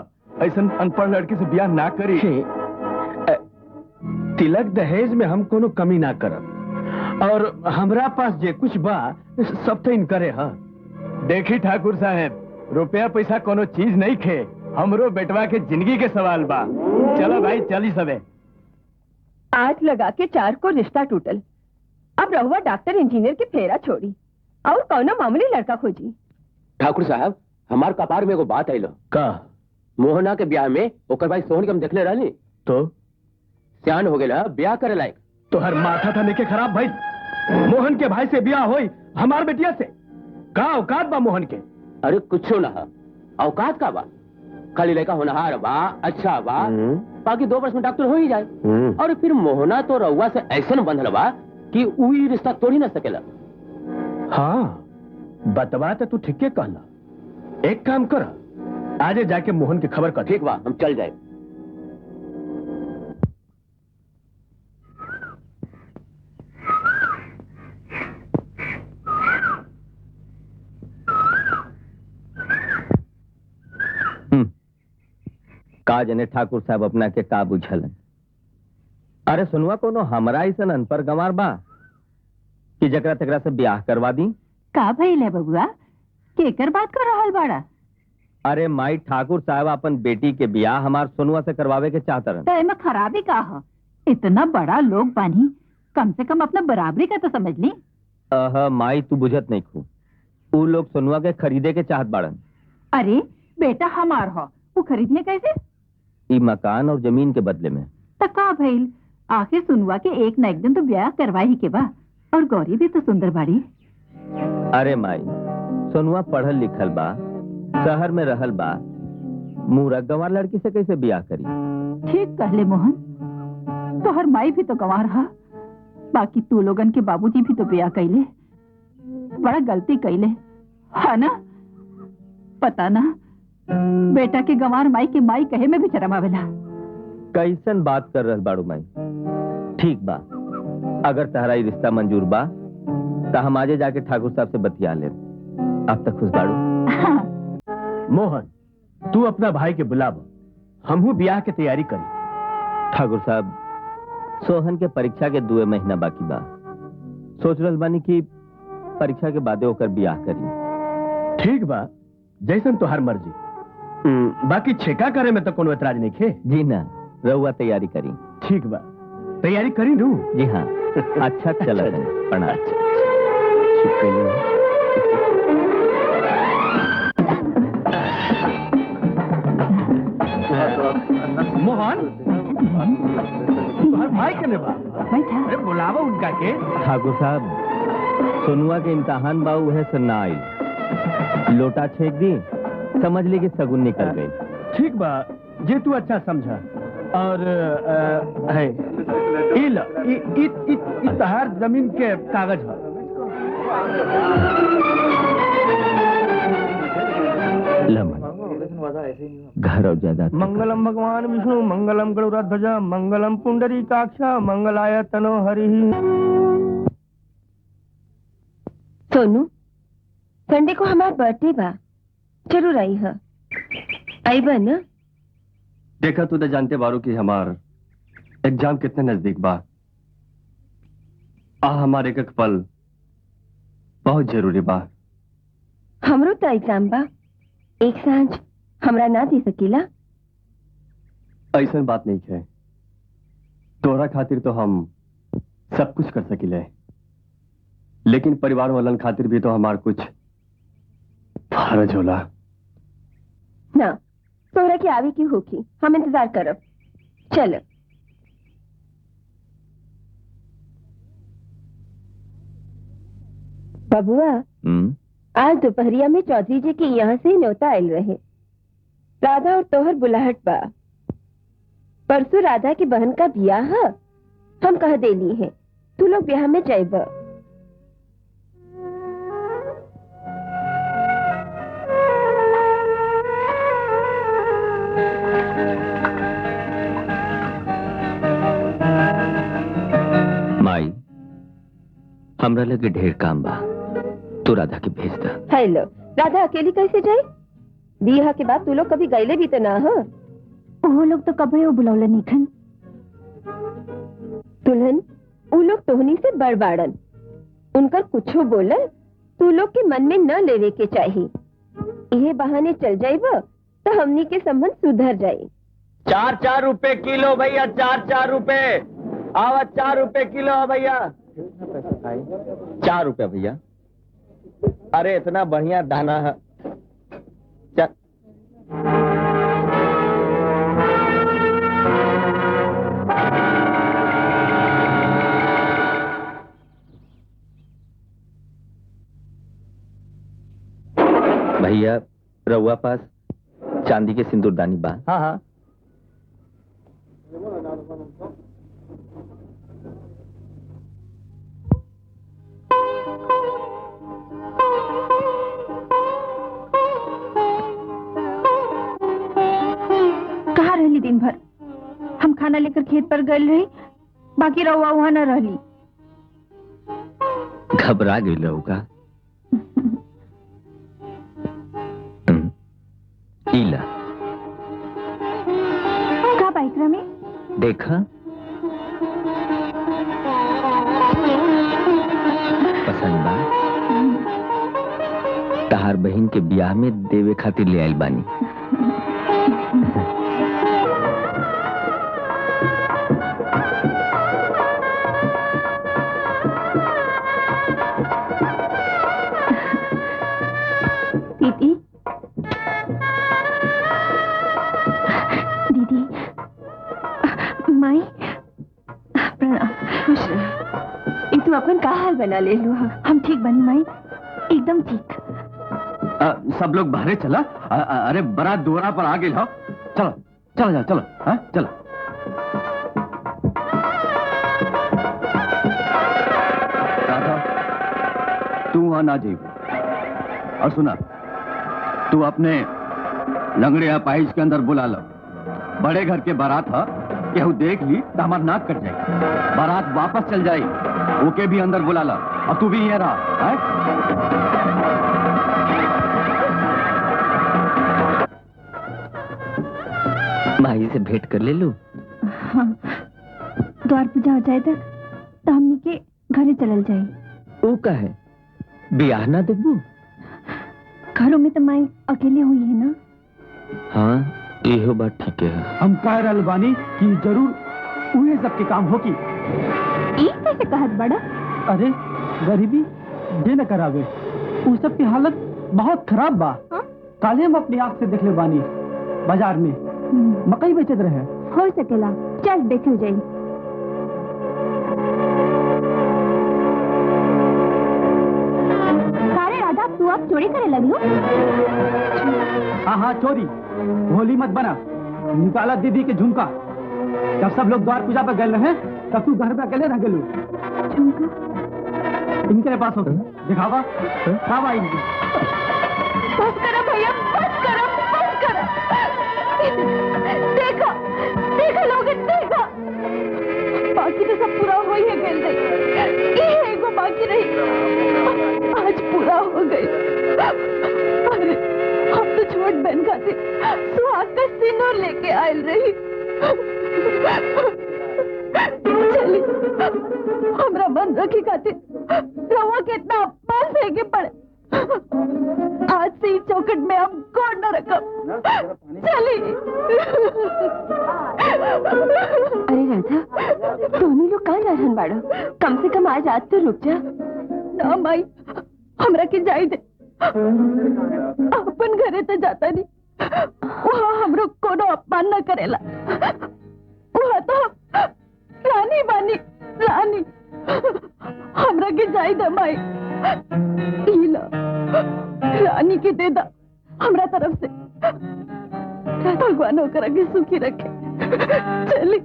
ऐसा अनपढ़ लड़की से ब्याह ना करी। तिलक दहेज में हम कोनो कमी ना करब, और हमरा पास जे कुछ बा सब तो इनकरे है। देखी ठाकुर साहब, रुपया पैसा कोनो चीज नहीं खे, हमरो बेटवा के जिंदगी के सवाल बा। चलो भाई, चली सबे। आग लगा के 4 को रिश्ता टूटल। अब रहुआ डॉक्टर इंजीनियर की फेरा छोड़ी और कौनो मामूली लड़का खोजी। ठाकुर साहब, हमार कपार में एगो बात आइलो। का मोहना के ब्याह में ओकर भाई सोहन के हम देखले रहनी, तो सियान हो गेला, ब्याह करे लायक। तो हर माथा था लेके खराब भाई। मोहन के भाई से ब्याह होई हमार बेटिया से? का औकात बा मोहन के? अरे कुछो ना, औकात का बा, खाली लड़का होनहार बा, अच्छा बा, बाकी 2 वर्ष में डॉक्टर हो ही जाए। और फिर मोहना तो रउआ से ऐसा बंधल बा कि वही रिश्ता तोड़ ही ना सकेला। हाँ, बतवा तो तू ठीक कहला। एक काम कर, आजे जाके मोहन की खबर कर। ठीक बा, हम चल जाए। का जने ठाकुर साहब अपना के का बुझल। अरे सुनवा, कोनो हमरा ऐसा अनपर गंवार बा कि जकरा तकरा से ब्याह करवा दी? का भइल है बबुआ, केकर बात कर रहल बाड़ा? अरे माई, ठाकुर साहब अपन बेटी के ब्याह हमार सोनुआ से करवावे के चाहतरन। तो एमे खराबी का है? इतना बड़ा लोग बानी, कम से कम अपना बराबरी का तो समझ ली। माई तू बुझत नहीं खू, उ लोग सोनुआ के खरीदे के चाहत बाड़न। अरे बेटा हमार हो, वो खरीदिए कैसे? ई मकान और जमीन के बदले में। तो का भइल, आखिर सुनवा के एक न एक दिन तो ब्याह करवाही के बा, और गौरी भी तो सुंदर बाड़ी। अरे माई, सोनुआ पढ़ल लिखल बा, शहर में रहल बा, मूरख गंवार लड़की से कैसे ब्याह करी? ठीक कहले मोहन, तो हर माई भी तो गंवार रहा, बाकी तू लोगन के बाबूजी भी तो ब्याह कैले, बड़ा गलती कैले है ना? पता ना, बेटा के गंवार माई के माई कहे में भी शर्म आवेला। कैसन बात कर रहल बाड़ू माई? ठीक बा, अगर तहरा ई रिश्ता मंजूर बा तो हम आजे जाके ठाकुर साहब से बतिया ले। अब तक खुश बाड़ू? हाँ। मोहन, तू अपना भाई के बुलाव, हमहू ब्याह के तैयारी करी। ठाकुर साहब, सोहन के परीक्षा के 2 महीना बाकी बा, सोच रहल बानी कि परीक्षा के बादे होकर ब्याह करी। ठीक बा, जैसन तोहार मर्जी। बाकी छेका करे में तो कोनो एतराज नहीं खे। जी ना, रहुआ तैयारी करी। ठीक बा, तैयारी करी लू। जी हाँ। अच्छा चला प्रणाम। ठीक कहिए। मोहन, तुम्हारे भाई के बा? बैठा। अरे बुलावा उनका के। ठाकुर साहब, सोनुआ के इम्तहान बा, उहे से ना आई, लोटा छेक दी, समझ ली कि सगुन निकल गई। ठीक बा, जे तू अच्छा समझा। और है तहार जमीन के कागज है। लमन, घर और जायदाद। मंगलम भगवान विष्णु, मंगलम गरुड़ध्वजा, मंगलम पुंडरीकाक्षा, मंगलाय तनो हरि। सोनू, संडे को हमारा बर्थडे बा, जरूर आई है। आई बा ना? देखा तू तो जानते बारू कि हमार एग्जाम कितने नजदीक बा। हमारे एक पल बहुत जरूरी बा। हमरो तो एग्जाम बा, एक सांझ हमरा ना दे सकीला? ऐसा बात नहीं है, तोरा खातिर तो हम सब कुछ कर सकिले, लेकिन परिवार वालन खातिर भी तो हमार कुछ फर्ज होला ना। तोरा के आवे की होगी, हम इंतजार करब। चल। बबुआ, आज दोपहरिया में चौधरी जी के यहाँ से न्योता आयल रहे। राधा और तोहर बुलाहट बा। परसों राधा की बहन का ब्याह है, हम कह देली है, तू लोग ब्याह में जाइब। माई, हमरा लगे ढेर काम बा, तू राधा के भेज दा। हेलो, राधा अकेली कैसे जाए? बियाह के बाद तू लोग कभी गईले भी तो ना हो। वो लोग तो कभी वो बुलौले नहीं खन। दुल्हन, वो लोग तोहनी से बड़ बाड़न, उनकर कुछो बोलल तू लोग के मन में न लेवे के चाहिए। ये बहाने चल जाइब तो हमनी के संबंध सुधर जाये। 4-4 रुपए किलो भैया, 4-4 रुपए। आवा 4 रुपए किलो है भैया। 4 रुपए भैया। अरे इतना बढ़िया दाना है। भैया रउआ पास चांदी के सिंदूरदानी बा? हाँ हाँ। कहाँ रहली दिन भर? हम खाना लेकर खेत पर गए रही, बाकी रहुआ वहाँ न रहली। घबरा गई रहुगा। ईला का बाइकरा में देखा, पसंद बा? तहार बहन के ब्याह में देवे खातिर ले आइल बानी। दीदी, माई प्रणाम। खुश रह। ये तू अपन का हाल बना ले लू? हम ठीक बनी माई, एकदम ठीक। सब लोग बाहरे चला। अरे बरात दोरा पर आ गई हो। चलो चलो जा, चलो। हाँ चलो। राधा, तू वहां ना जाइए। और सुना, तू अपने लंगड़े पाइस के अंदर बुला लो। बड़े घर के बारात है, केहू देख ली तो हमार नाक कट जाए। बारात वापस चल जाए, ओके भी अंदर बुला लो। और तू भी यहाँ रहा है? माई से भेंट कर ले लू। हाँ, द्वार पूजा हो जाए तो हमनी के घरे चलल जाए। वो का है, ब्याह ना देखबू? घरों में तो माई अकेले हुई है ना। हाँ, यही बात ठीक है। हम कह रहे बानी कि जरूर उन्हें सबके काम होगी। ये कैसे कहत बड़ा? अरे गरीबी जे न करावे, उस सब की हालत बहुत खराब बा। काले हम अपनी आंख से देख ले बानी, बाजार में मकई बेचत रहे। हो सकेला, चल देखल जाई। सारे राधा, तू अब चोरी करे लगलू? हाँ हाँ, चोरी भोली मत बना। निकाला दीदी के झुमका। जब सब लोग द्वार पूजा पर गए रहे, तब तू घर में अकेले रह गेलू। झुमका इनके पास होती दिखावा, खावा इनकी। बस करो भैया, बस करो, बस करो। देखो देखो लोग, देखो बाकी तो सब पूरा हो ही गई। ये एगो बाकी रही, आज पूरा हो गई। अरे हम तो छोट बहन खातिर सुहाग का सिंदूर लेके आयल रही। चली हमरा मन रखी खातिर रवा के इतना अपमान फेंके पड़े। आज से ही चौखट में हम कोड न रखब। चली। अरे राधा, दोनों लोग कहाँ जा रहन बाड़ा? कम से कम आज रात तो रुक जा। ना माई, हमरा के जाई दे। अपन घरे तो जाता नहीं, वहाँ हमरो कोनो अपमान न करेला। वहाँ तो रानी बानी, रानी। हमरा के जाई दे माई। ला रानी के दे दा हमरा तरफ से। भगवान होकर के सुखी रखे। चली।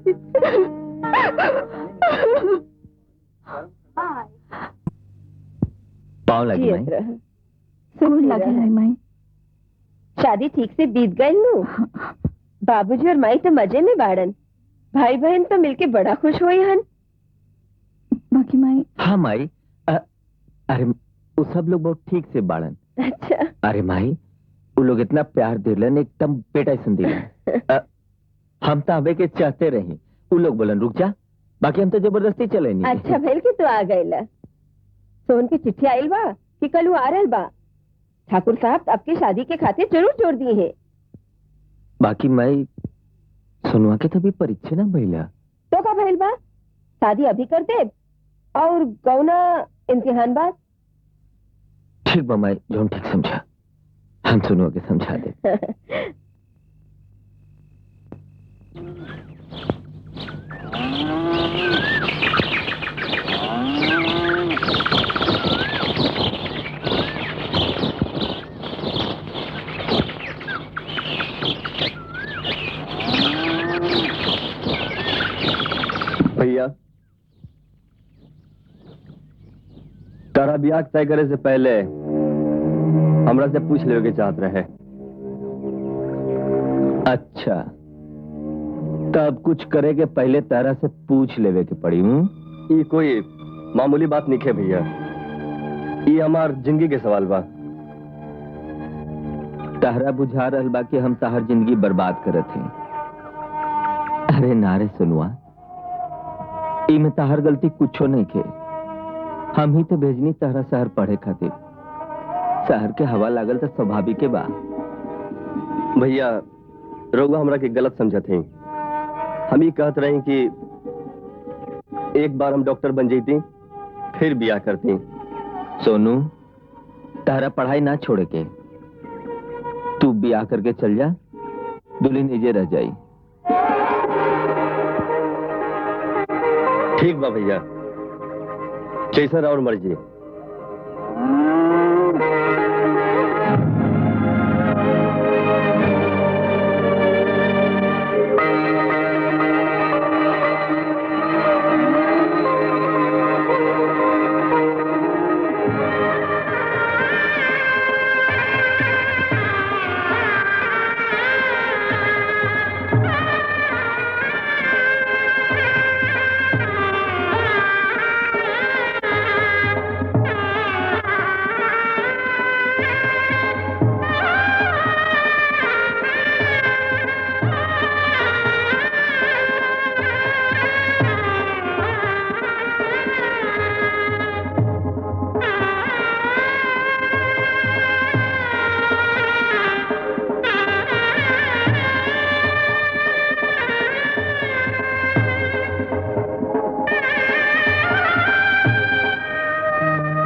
पाँव लगी माई। सुन लगे है माई। शादी ठीक से बीत गई नू। बाबूजी और माई तो मजे में बाड़न। भाई बहन तो मिलके बड़ा खुश हुई हन। बाकी माई। हाँ माई, अरे वो सब लोग बहुत ठीक से बाड़न। अच्छा। अरे माई, वो लोग इतना प्यार दिलन, एकदम बेटा सुन दिलन। हम तो आवे के चाहते रही, वो लोग बोलन रुक जा, बाकी हम तो जबरदस्ती चले नहीं। अच्छा भैल कि तू आ गईला। सोन की चिट्ठी आइल बा कि कल वो आ रहल बा। ठाकुर साहब आपकी शादी के खातिर जरूर जोड़ दिए है। बाकी माई, सुनवा के तभी परीक्षा ना भइला। तो का भइल बा? शादी अभी कर दे और गौना इम्तिहान बाद। ठीक बा माई, जो ठीक समझा हम सुनो के समझा दे। भैया, तारा ब्याह तय करे से पहले हमरा से पूछ लेवे के चाहत रहे। अच्छा, तब कुछ करे के पहले तारा से पूछ लेवे के पड़ी। ये कोई मामूली बात नहीं है भैया, ये हमार जिंदगी के सवाल बा। तारा बुझा रहल बा कि हम ताहर जिंदगी बर्बाद करत हैं। अरे नारे सुनवा, इमे ताहर गलती कुछो नहीं के। हम ही तो भेजनी तारा शहर पढ़े खातिर। शहर के हवा लागल तो स्वाभाविक बा। भैया, रउआ हमरा के गलत समझत हैं। हम ही कहत रही कि एक बार हम डॉक्टर बन जैती, फिर ब्याह करती। सोनू, तारा पढ़ाई ना छोड़े के, तू ब्याह करके चल जा, दुल्हन निजे रह जाई। ठीक बा भैया, जैसा और मर्जी।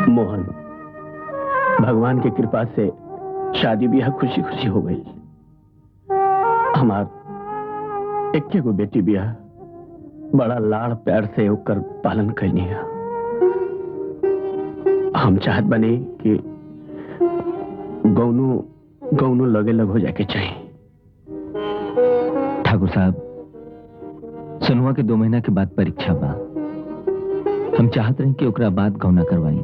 मोहन, भगवान की कृपा से शादी ब्याह खुशी खुशी हो गई। हमार एक गो बेटी ब्याह बड़ा लाड़ प्यार से होकर पालन करनी है। हम चाहत बने कि गौनू लगे लग हो जाके चाहिए। ठाकुर साहब, सुनवा के 2 महीना के बाद परीक्षा बा। हम चाहत रहे कि ओकरा बाद गौना करवाई।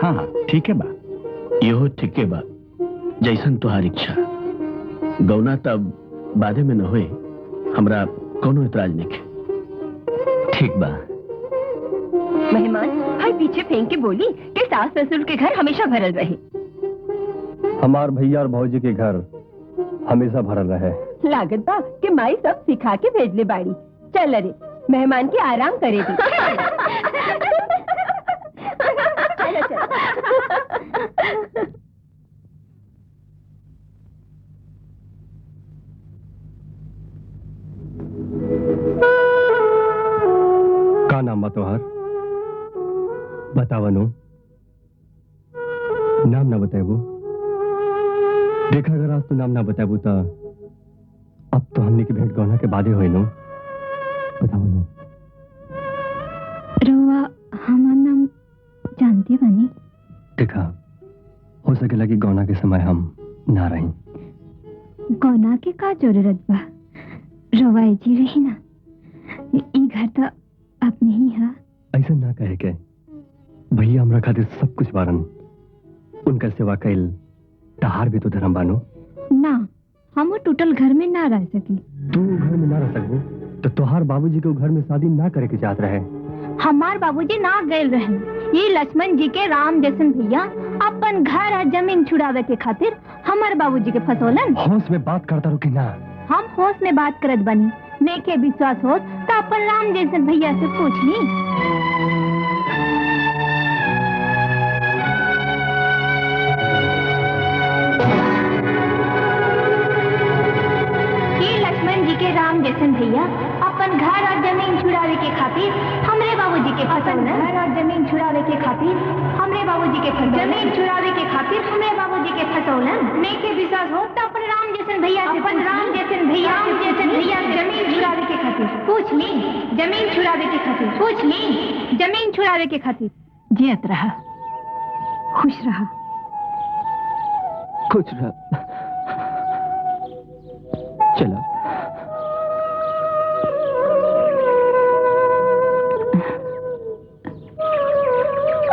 हाँ हाँ, ठीक है बा, यो ठीक है बा, जैसन तुहार इच्छा। गौना तब बादे में न होए, हमरा कोनो इतराज नहीं है। ठीक बा। मेहमान भाई पीछे फेंक के बोली कि सास ससुर के घर हमेशा भरल रहे। हमार भैया और भौजी के घर हमेशा भरल रहे। लागत बा कि माई सब सिखा के भेजले बाड़ी। चल अरे, मेहमान की आराम करे दी। का नाम बा तोहार? बतावनो। नाम ना बताएबो? देखा, अगर आज तू नाम ना बताएबो तो अब तो हमने की भेंट गौना के बादे होई नो। बतावनो। रउआ हमार नाम जानती बनी? देखा, हो सकेला कि गौना के समय हम ना रही। गौना के का जरूरत बा? रउआ जी रही ना, ई घर तो अपने ही है। ऐसा ना कहे के, भैया हमरा खातिर सब कुछ बारन। उनका सेवा कैल तहार भी तो धर्म बानो। ना, हम वो टूटल घर में ना रह सकी। तू घर में ना रह सकबो तो तोहार बाबूजी के घर में शादी ना करे के चाहत रहे। हमार बाबूजी ना गए रहे। ये लक्ष्मण जी के राम जैसन भैया अपन घर और जमीन छुड़ावे के खातिर हमार बाबूजी के फसोलन। होश में बात करता रुकी ना। हम होश में बात करत बनी। नेके विश्वास हो तो अपन राम जैसन भैया से पूछ ली। ये लक्ष्मण जी के राम जैसन भैया अपन घर और जमीन छुड़ावे के खातिर हमरे बाबू फसौलन घर और जमीन छुड़ावे के खातिर हमरे बाबूजी के फसौलन जमीन छुड़ावे के खातिर हमरे बाबूजी के फसौलन नहीं के विश्वास हो तो अपन राम जैसन भैया से जमीन छुड़ावे के खातिर पूछ ली जमीन छुड़ावे के खातिर पूछ ली जमीन छुड़ावे के खातिर जियत रहा, खुश रहा। कुछ रहा। चलो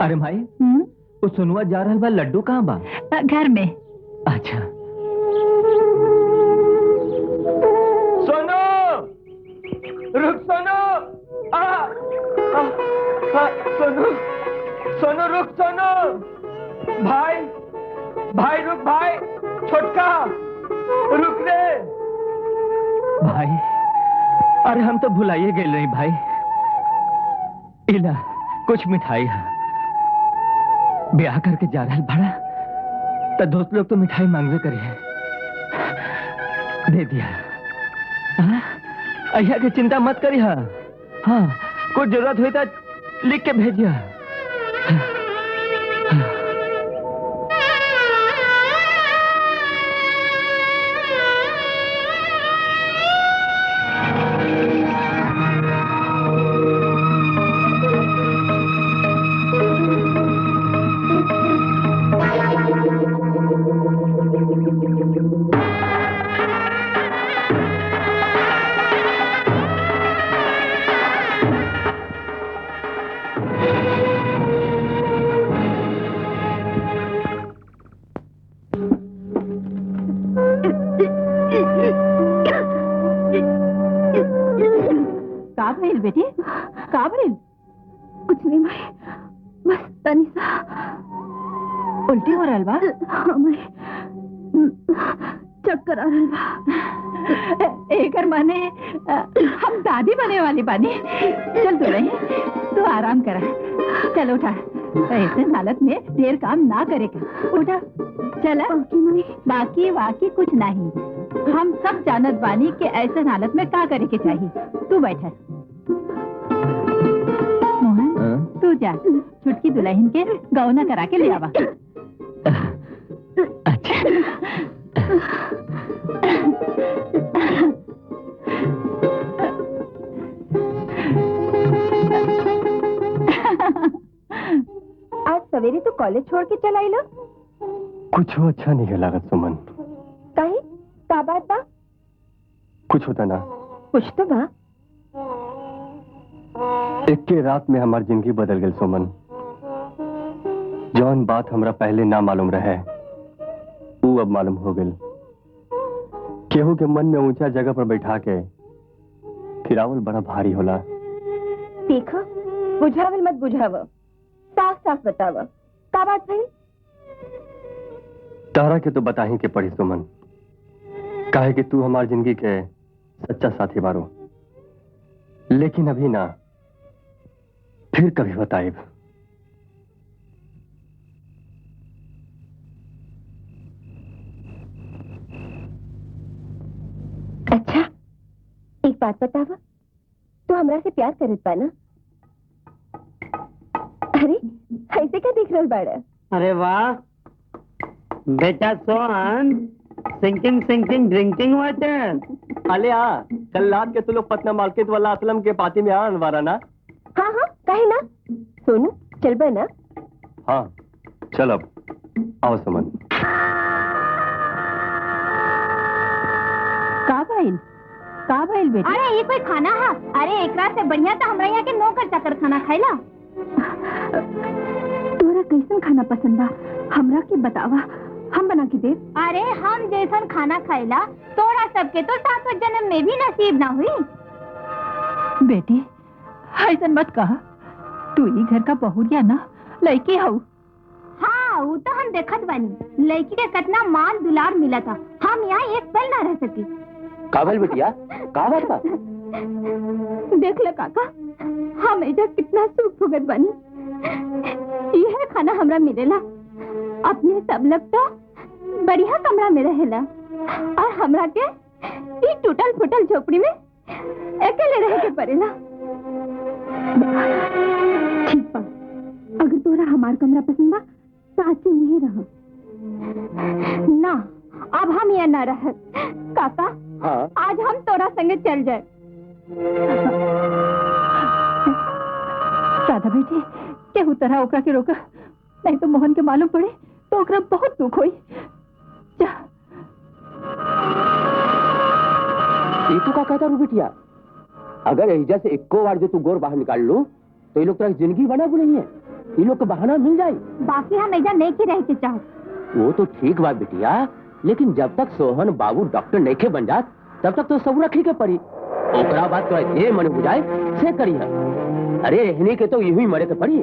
अरे भाई वो सुनुआ जा रहा बा, लड्डू कहाँ बा? घर में। अच्छा सोनू, रुक सोनू, सोनू सोनू रुक, सोनू भाई भाई रुक, भाई छोटका रुक रे भाई। अरे हम तो भुलाइए गए नहीं भाई। इला कुछ मिठाई है, ब्याह करके जा रहा बड़ा तो दोस्त लोग तो मिठाई मांगवे करे है, दे दिया। अहिया की चिंता मत करी। हाँ कुछ जरूरत हुई तो लिख के भेजिया। बेटी का भइल? कुछ नहीं माई, बस तनी सा उल्टी हो रहल बा। हाँ माई, चक्कर आ रहल बा। एकर माने हम दादी बने वाली बानी। चल तू रही, तू आराम करा। चल उठा, ऐसे हालत में ढेर काम ना करे का। उठा चला। बाकी वाकी कुछ नहीं, हम सब जानत बानी कि ऐसे हालत में का करे के चाहिए। तू बैठा। मोहन तू जा, छुटकी दुल्हन के गौना करा के ले आवा। आज सवेरे तो कॉलेज छोड़ के चल आई लो। कुछ अच्छा नहीं लागत सुमन। काहे? का बात बा? कुछ होता ना। कुछ तो बा। एक के रात में हमारी जिंदगी बदल गई सुमन। जौन बात हमरा पहले ना मालूम रहे वो अब मालूम हो गई। केहू के मन में ऊंचा जगह पर बैठा के फिरावल बड़ा भारी होला। देखो, बुझावल मत बुझाव, साफ साफ बताव का बात भाई। तारा के तो बता ही के पड़ी सुमन, काहे कि तू हमारी जिंदगी के सच्चा साथी बारो। लेकिन अभी ना, फिर कभी बताइब। अच्छा एक बात बतावा, तू हमरा से प्यार करत बा ना? अरे ऐसे क्या देख रहल बाड़ा? अरे वाह बेटा Sohan, sinking sinking drinking water. अले कल रात के तू लोग पटना मार्केट वाला असलम के पार्टी में आन वारा ना? हाँ हाँ काहे ना। सोनू चल बा ना? हाँ चल अब आओ सुमन। का भइल बेटा? अरे ये कोई खाना है? अरे एकरा से बढ़िया तो हमरा यहाँ के नौकर चाकर खाना खाइला। तोरा कैसन खाना पसंद बा हमरा के बतावा, हम बना के दे। अरे हम जैसन खाना खाइला तोरा सबके तो 7वें जन्म में भी नसीब ना हुई। बेटी ऐसा मत कहा, तू ही घर का बहुरिया ना लड़की हो। हाँ वो तो हम देखत बानी, लड़की के कितना माल दुलार मिला था, हम यहाँ एक पल ना रह सकी। काबल बिटिया का बात बा? देख ले काका, हम एजा कितना सुख भोगत बानी। यह खाना हमरा मिलेला, अपने सब लोग तो बढ़िया कमरा में रहेला और हमरा के ई टूटल फुटल झोपड़ी में अकेले रह के पड़ेला। हमार कमरा पसंद बा तो आज से वहीं रह। ना अब हम यहाँ न रह। काका हाँ आज हम तोरा संगे चल जाए। राधा बेटी केहू तरह ओकरा के रोका, नहीं तो मोहन के मालूम पड़े तो ओकरा बहुत दुख होई। जा। ये तो का कहता रू बिटिया, अगर एहिजा से एको बार जो तू गोर बाहर निकाल लू तो ये लोग तेरा जिंदगी बना भी नहीं है, ये लोग को बहाना मिल जाए। बाकी हम ऐजा नहीं की रह के चाह। वो तो ठीक बात बिटिया, लेकिन जब तक सोहन बाबू डॉक्टर नहीं के बन जात तब तक तो सब रखी के पड़ी। ओकरा बात तो ये मन बुझाए से करी है। अरे रहने के तो यूं ही मरे के पड़ी।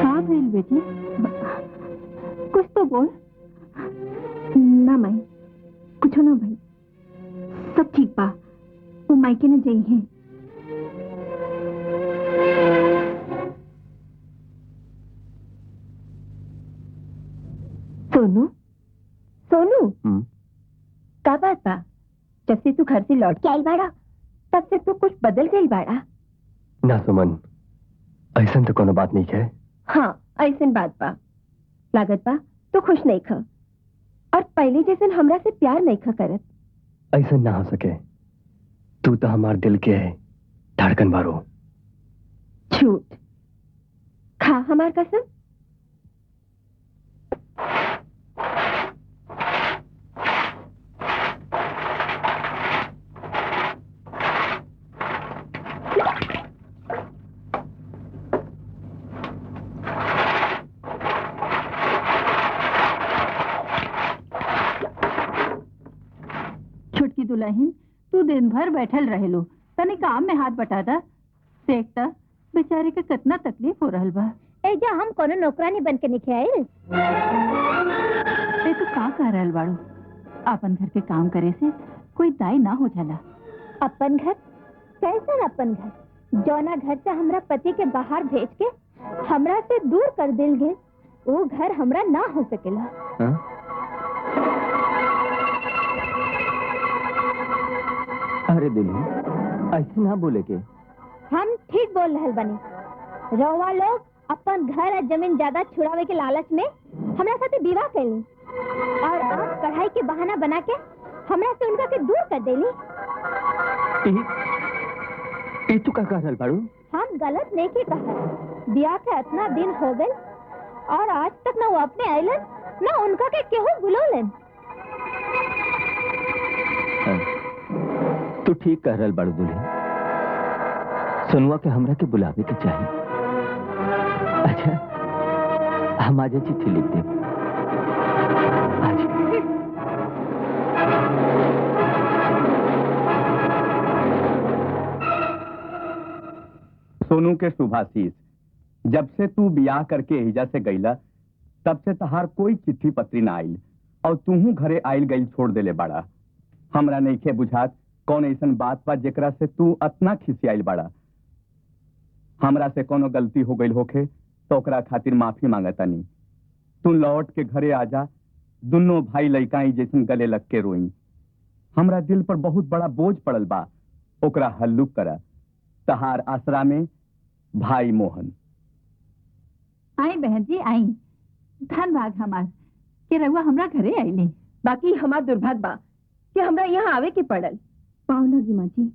कहाँ भइल बेटी? कुछ तो बोल। ना माई कुछ ना भाई, सब ठीक बा। वो मायके न जाई है। सोनू सोनू का बात बा? जब से तू घर से लौट के आई बाड़ा तब से तू कुछ बदल गई बाड़ा। ना सुमन, ऐसा तो कोनो बात नहीं है। हाँ ऐसन बात बा। लागत बा तो खुश नहीं ख और पहले जैसन हमरा से प्यार नहीं ख करत। ऐसा ना हो सके, तू तो हमारे दिल के धड़कन बारो। झूठ खा हमार कसम। छुटकी दुल्हन तू दिन भर बैठल रहेलू, तनी काम में हाथ बटा दा। देखता बेचारे के कितना तकलीफ हो रहल बा। एजा हम कोनो नौकरानी बन के निके आइल। तू का कह रहल बाड़ू? अपन घर के काम करे से कोई दाई ना हो जाला। अपन घर कैसन अपन घर? जौना घर से हमरा पति के बाहर भेज के हमरा से दूर कर दिल गए, वो घर हमरा ना हो सकेला। अरे दुल्हन ऐसे ना बोले के। हम ठीक बोल रहल बनी। रउआ लोग अपन घर और जमीन ज्यादा छुड़ावे के लालच में हमरा साथे विवाह कैली और आज कढ़ाई के बहाना बना के हमरा से उनका के दूर कर देली। ई तू का कह रहल बाड़ू? हम गलत नहीं के कहा। ब्याह के इतना दिन हो गए और आज तक ना वो अपने आइलन ना उनका के केहू बुलोलन। तू ठीक कह रहल बाड़ू दुल्हन। सुनवा के हमरा के बुलावे के चाहिए। अच्छा हम आज चिट्ठी लिख दे। आज सोनू के शुभाशीष, जब से तू बियाह करके एहिजा से गईला तब से तहार कोई चिट्ठी पत्री ना आइल और तूहू घरे आइल गईल छोड़ देले बाड़ा। हमरा नइखे बुझात कौन ऐसन बात बा जेकरा से तू अतना खिसियाइल बाड़ा। हमरा से कोनो गलती हो गई होखे तो ओकरा खातिर माफी मांगतानी। तू लौट के घरे आजा, दोनों भाई लइकाई जैसन गले लग के रोई। हमरा दिल पर बहुत बड़ा बोझ पड़ल बा, ओकरा हल्लुक करा। तहार आसरा में भाई मोहन। आई बहन जी आई, धन भाग हमार के रउआ हमरा घरे आईली। बाकी हमार दुर्भाग्य बा कि हमरा यहाँ आवे के पड़ल। पाँव लगी माँ जी।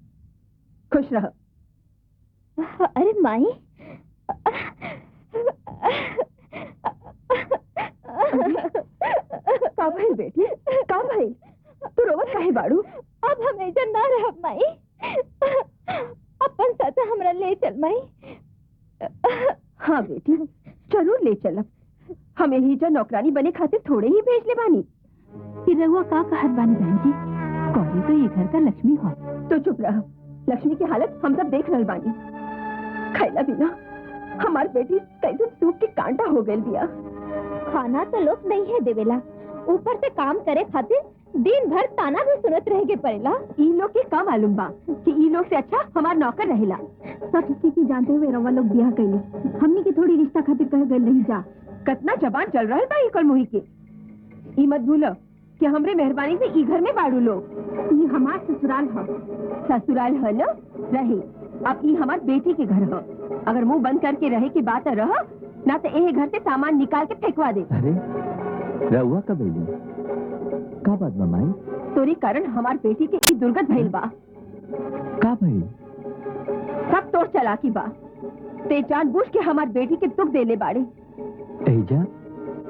खुश रह। अरे माई का भइल बेटी? का भइल? तू रोवत काहे बाड़ू? अब हम ऐसा ना रहब माई। अपन साथ हमरा ले चल माई। हाँ बेटी जरूर ले चलब। हम यही जो नौकरानी बने खातिर थोड़े ही भेज ले बानी। कि रउआ का कहत बानी बहन जी? कौरी तो ये घर का लक्ष्मी हो। तो चुप रह। लक्ष्मी की हालत हम सब देख रहल बानी। खैला बिना हमार बेटी कैसे सूख के कांटा हो गई बिया। खाना तो लोग नहीं है देवेला, ऊपर से काम करे खातिर दिन भर ताना भी सुनत रह के पड़ेला। ई लोग के का मालूम बा कि ई लोग से अच्छा हमार नौकर रहेला। सब स्थिति जानते हुए रवा लोग ब्याह कैले। हमनी के थोड़ी रिश्ता खातिर कह गए नहीं जा। कितना जबान चल रहा है बा इकल मुही के। ई मत भूलो कि हमरे मेहरबानी से ई घर में बाड़ू लोग। ये हमार ससुराल है। ससुराल है न रही, अब ई हमार बेटी के घर है। अगर मुंह बंद करके रहे की बात रह ना तो यही घर से सामान निकाल के फेंकवा दे। अरे रहुआ का बेली का बात बा माई? तोरी कारण हमार बेटी के ई दुर्गत भइल बा। का भाई? सब तोड़ चालाकी बा। ते जानबूझ के हमार बेटी के दुख देले बाड़े। एजा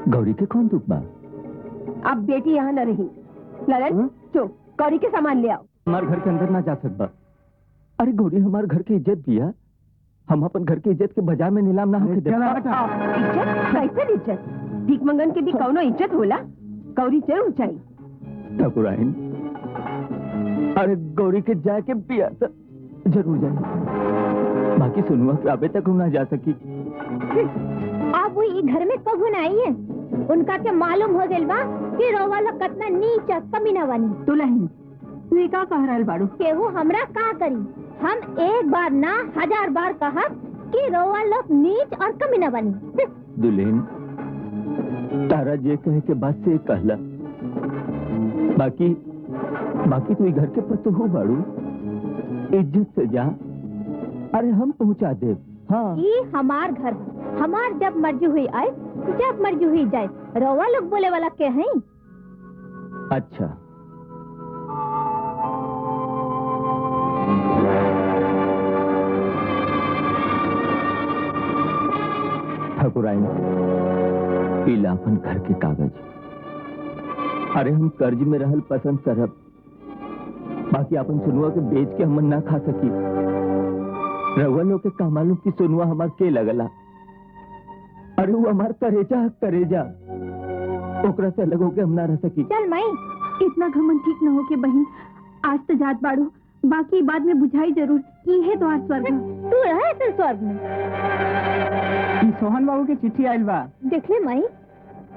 गौरी के कौन दुख बा? अब बेटी यहाँ न रही। ललन चो गौरी के सामान ले आओ। हमारे घर के अंदर ना जा सकता। अरे गौरी हमारे घर की इज्जत दिया, हम अपन घर की इज्जत के बाजार में नीलाम ना होके देता। इज्जत कैसे इज्जत? भीख मंगन के भी कौनो इज्जत होला? गौरी जरूर चाहिए। ठाकुराइन, अरे गौरी के जाके पिया तो जरूर जाए, बाकी सुनुआ के अबे तक ना जा सकी। आप वो ये घर में कब न आई है? उनका के मालूम हो गइल बा कि रोवा लोग कितना नीच कमीना बनी। दुल्हन तू का कह रहल बाड़ू? केहू हमरा का करी? हम एक बार ना 1000 बार कहा कि रोवा लोग नीच और कमीना बनी। दुल्हन तारा जे कहे के बात से कहला, बाकी तू घर के पत्तो हो बाड़ू, इज्जत से जा। अरे हम पहुंचा दे। हाँ ये हमार घर है, हमार जब मर्जी हुई आए जब मर्जी हुई जाए। रोवा लोग बोले वाला के हैं? अच्छा ठाकुराइन, पीला अपन घर के कागज। अरे हम कर्ज में रहल पसंद करब, बाकी अपन सुनुआ के बेच के हम ना खा सकी। रउआ लोग के का मालूम की सुनुआ हमार के लगला। अरे वो हमार करेजा ओकरा से अलग होके हम ना रह सकी। चल माई, इतना घमंड ठीक न हो के बहन, आज तो जात बाड़ू, बाकी बाद में बुझाई जरूर। ये है तो आज स्वर्ग। तू रहे तो स्वर्ग में। सोहन बाबू की चिट्ठी आयल बा। देख ले माई,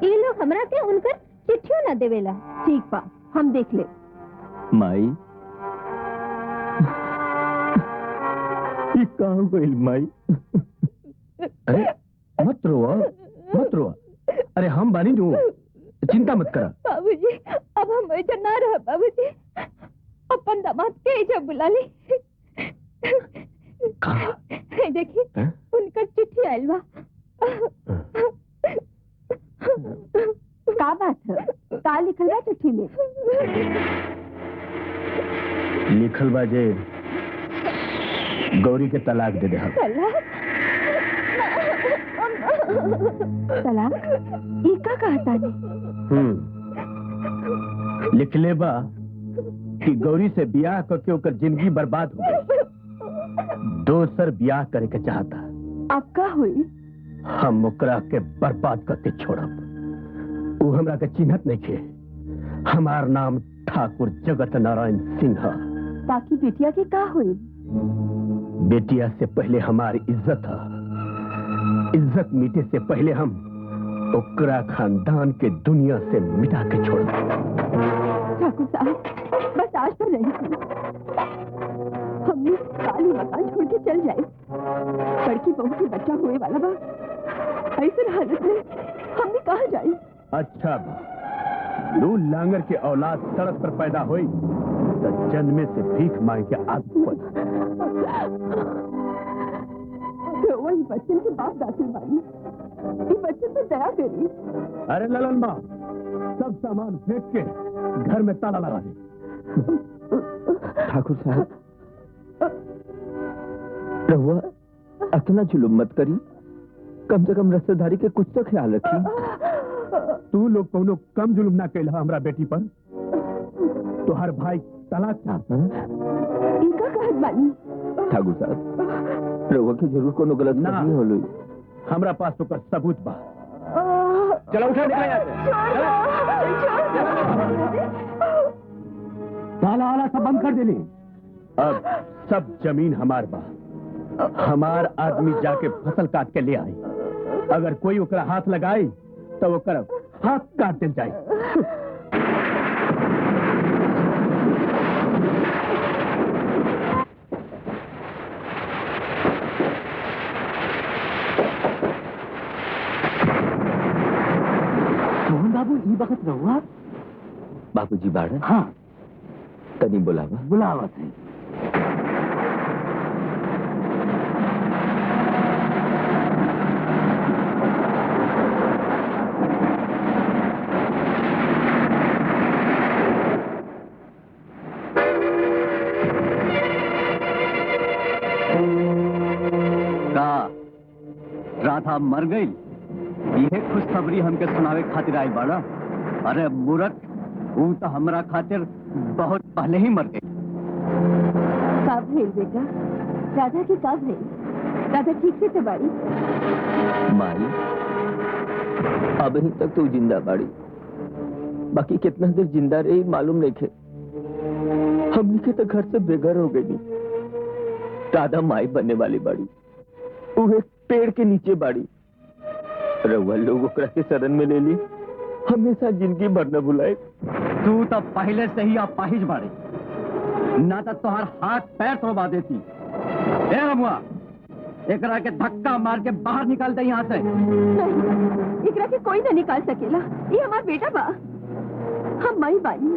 ये लोग हमरा के उनकर चिट्ठियों ना देवेला। ठीक बा, हम देख ले। माई कहाँ गइल माई? अरे मत रोआ। अरे हम बानी दू, चिंता मत करा। बाबूजी, अब हम ऐसा ना रह। बाबूजी अपन दामाद के ऐसा बुला ली। देखिए उनका चिट्ठी आयल बा। का बात है? का लिखल बा चिट्ठी में? लिखल बा जे गौरी के तलाक दे दे। तलाक? ई का कहता नहीं? लिखले बा कि गौरी से ब्याह करके ओकर जिंदगी बर्बाद हो गई, दोसर ब्याह करे के चाहता। अब का हुई? हम ओकरा के बर्बाद करके छोड़ब। वो हमरा के चिन्हत नहीं खे। हमार नाम ठाकुर जगत नारायण सिंह है। बाकी बिटिया की का हुई? बेटिया से पहले हमारी इज्जत है। इज्जत मिटे से पहले हम ओकरा खानदान के दुनिया से मिटा के छोड़ब। ठाकुर साहब, बस आज तो नहीं, हमने काली मकान छोड़ के चल जाए। बड़की बहू की बच्चा हुए वाला बा, ऐसे हालत में हमने कहाँ जाए? अच्छा बा, दू लांगर के औलाद सड़क पर पैदा हुई तो जन्मे से भीख मांग के आदमी बन। तो वही बच्चन के बाप दाखिल बानी, ये बच्चन पे दया करी। अरे ललन माँ, सब सामान फेंक के घर में ताला लगा दे। ठाकुर साहब, रहुआ इतना जुलुम मत करी, कम से कम रिश्तेदारी के कुछ तो ख्याल रखी। तू लोग कोनो कम जुलुम ना कैला हमरा बेटी पर। तो हर भाई तलाक चाहता। इनका कहत बानी। ठाकुर साहब, रहुआ के जरूर कोनो गलत ना। फहमी होलई। हमरा पास तो कर सबूत बा। चलो उठा निकल यहाँ से। ताला वाला सब बंद कर देली। अब सब जमीन हमार बा। हमार आदमी जाके फसल काट के ले आई। अगर कोई ओकरा हाथ लगाई तो ओकरा हाथ काट दिल जाए। मोहन बाबू ई वक्त रहुआ बाबूजी बाड़ा हाँ तनी बुलावा बुलावत है। राधा मर गई, यह खुशखबरी हमके सुनावे खातिर आई बाड़ा। अरे मूर्ख, वो तो हमरा खातिर बहुत पहले ही मर गई। कब है बेटा? राधा की कब है? राधा ठीक से तो बाड़ी? माई अभी तक तो जिंदा बाड़ी, बाकी कितना देर जिंदा रही मालूम नहीं थे। हमने के तो घर से बेघर हो गई। राधा माई बनने वाली बाड़ी, वो एक पेड़ के नीचे बाड़ी। रउआ लोग ओकरा के शरण में ले ली, हमेशा जिंदगी भर न भुलाए। तू तो पहले से ही अपाहिज बाड़ी, ना तो तुम्हार हाथ पैर तोड़वा देती। ए रमुआ, एकरा के धक्का मार के बाहर निकाल दे यहाँ से। नहीं, एकरा के कोई न निकाल सकेला, ये हमार बेटा बा। हम माई बानी,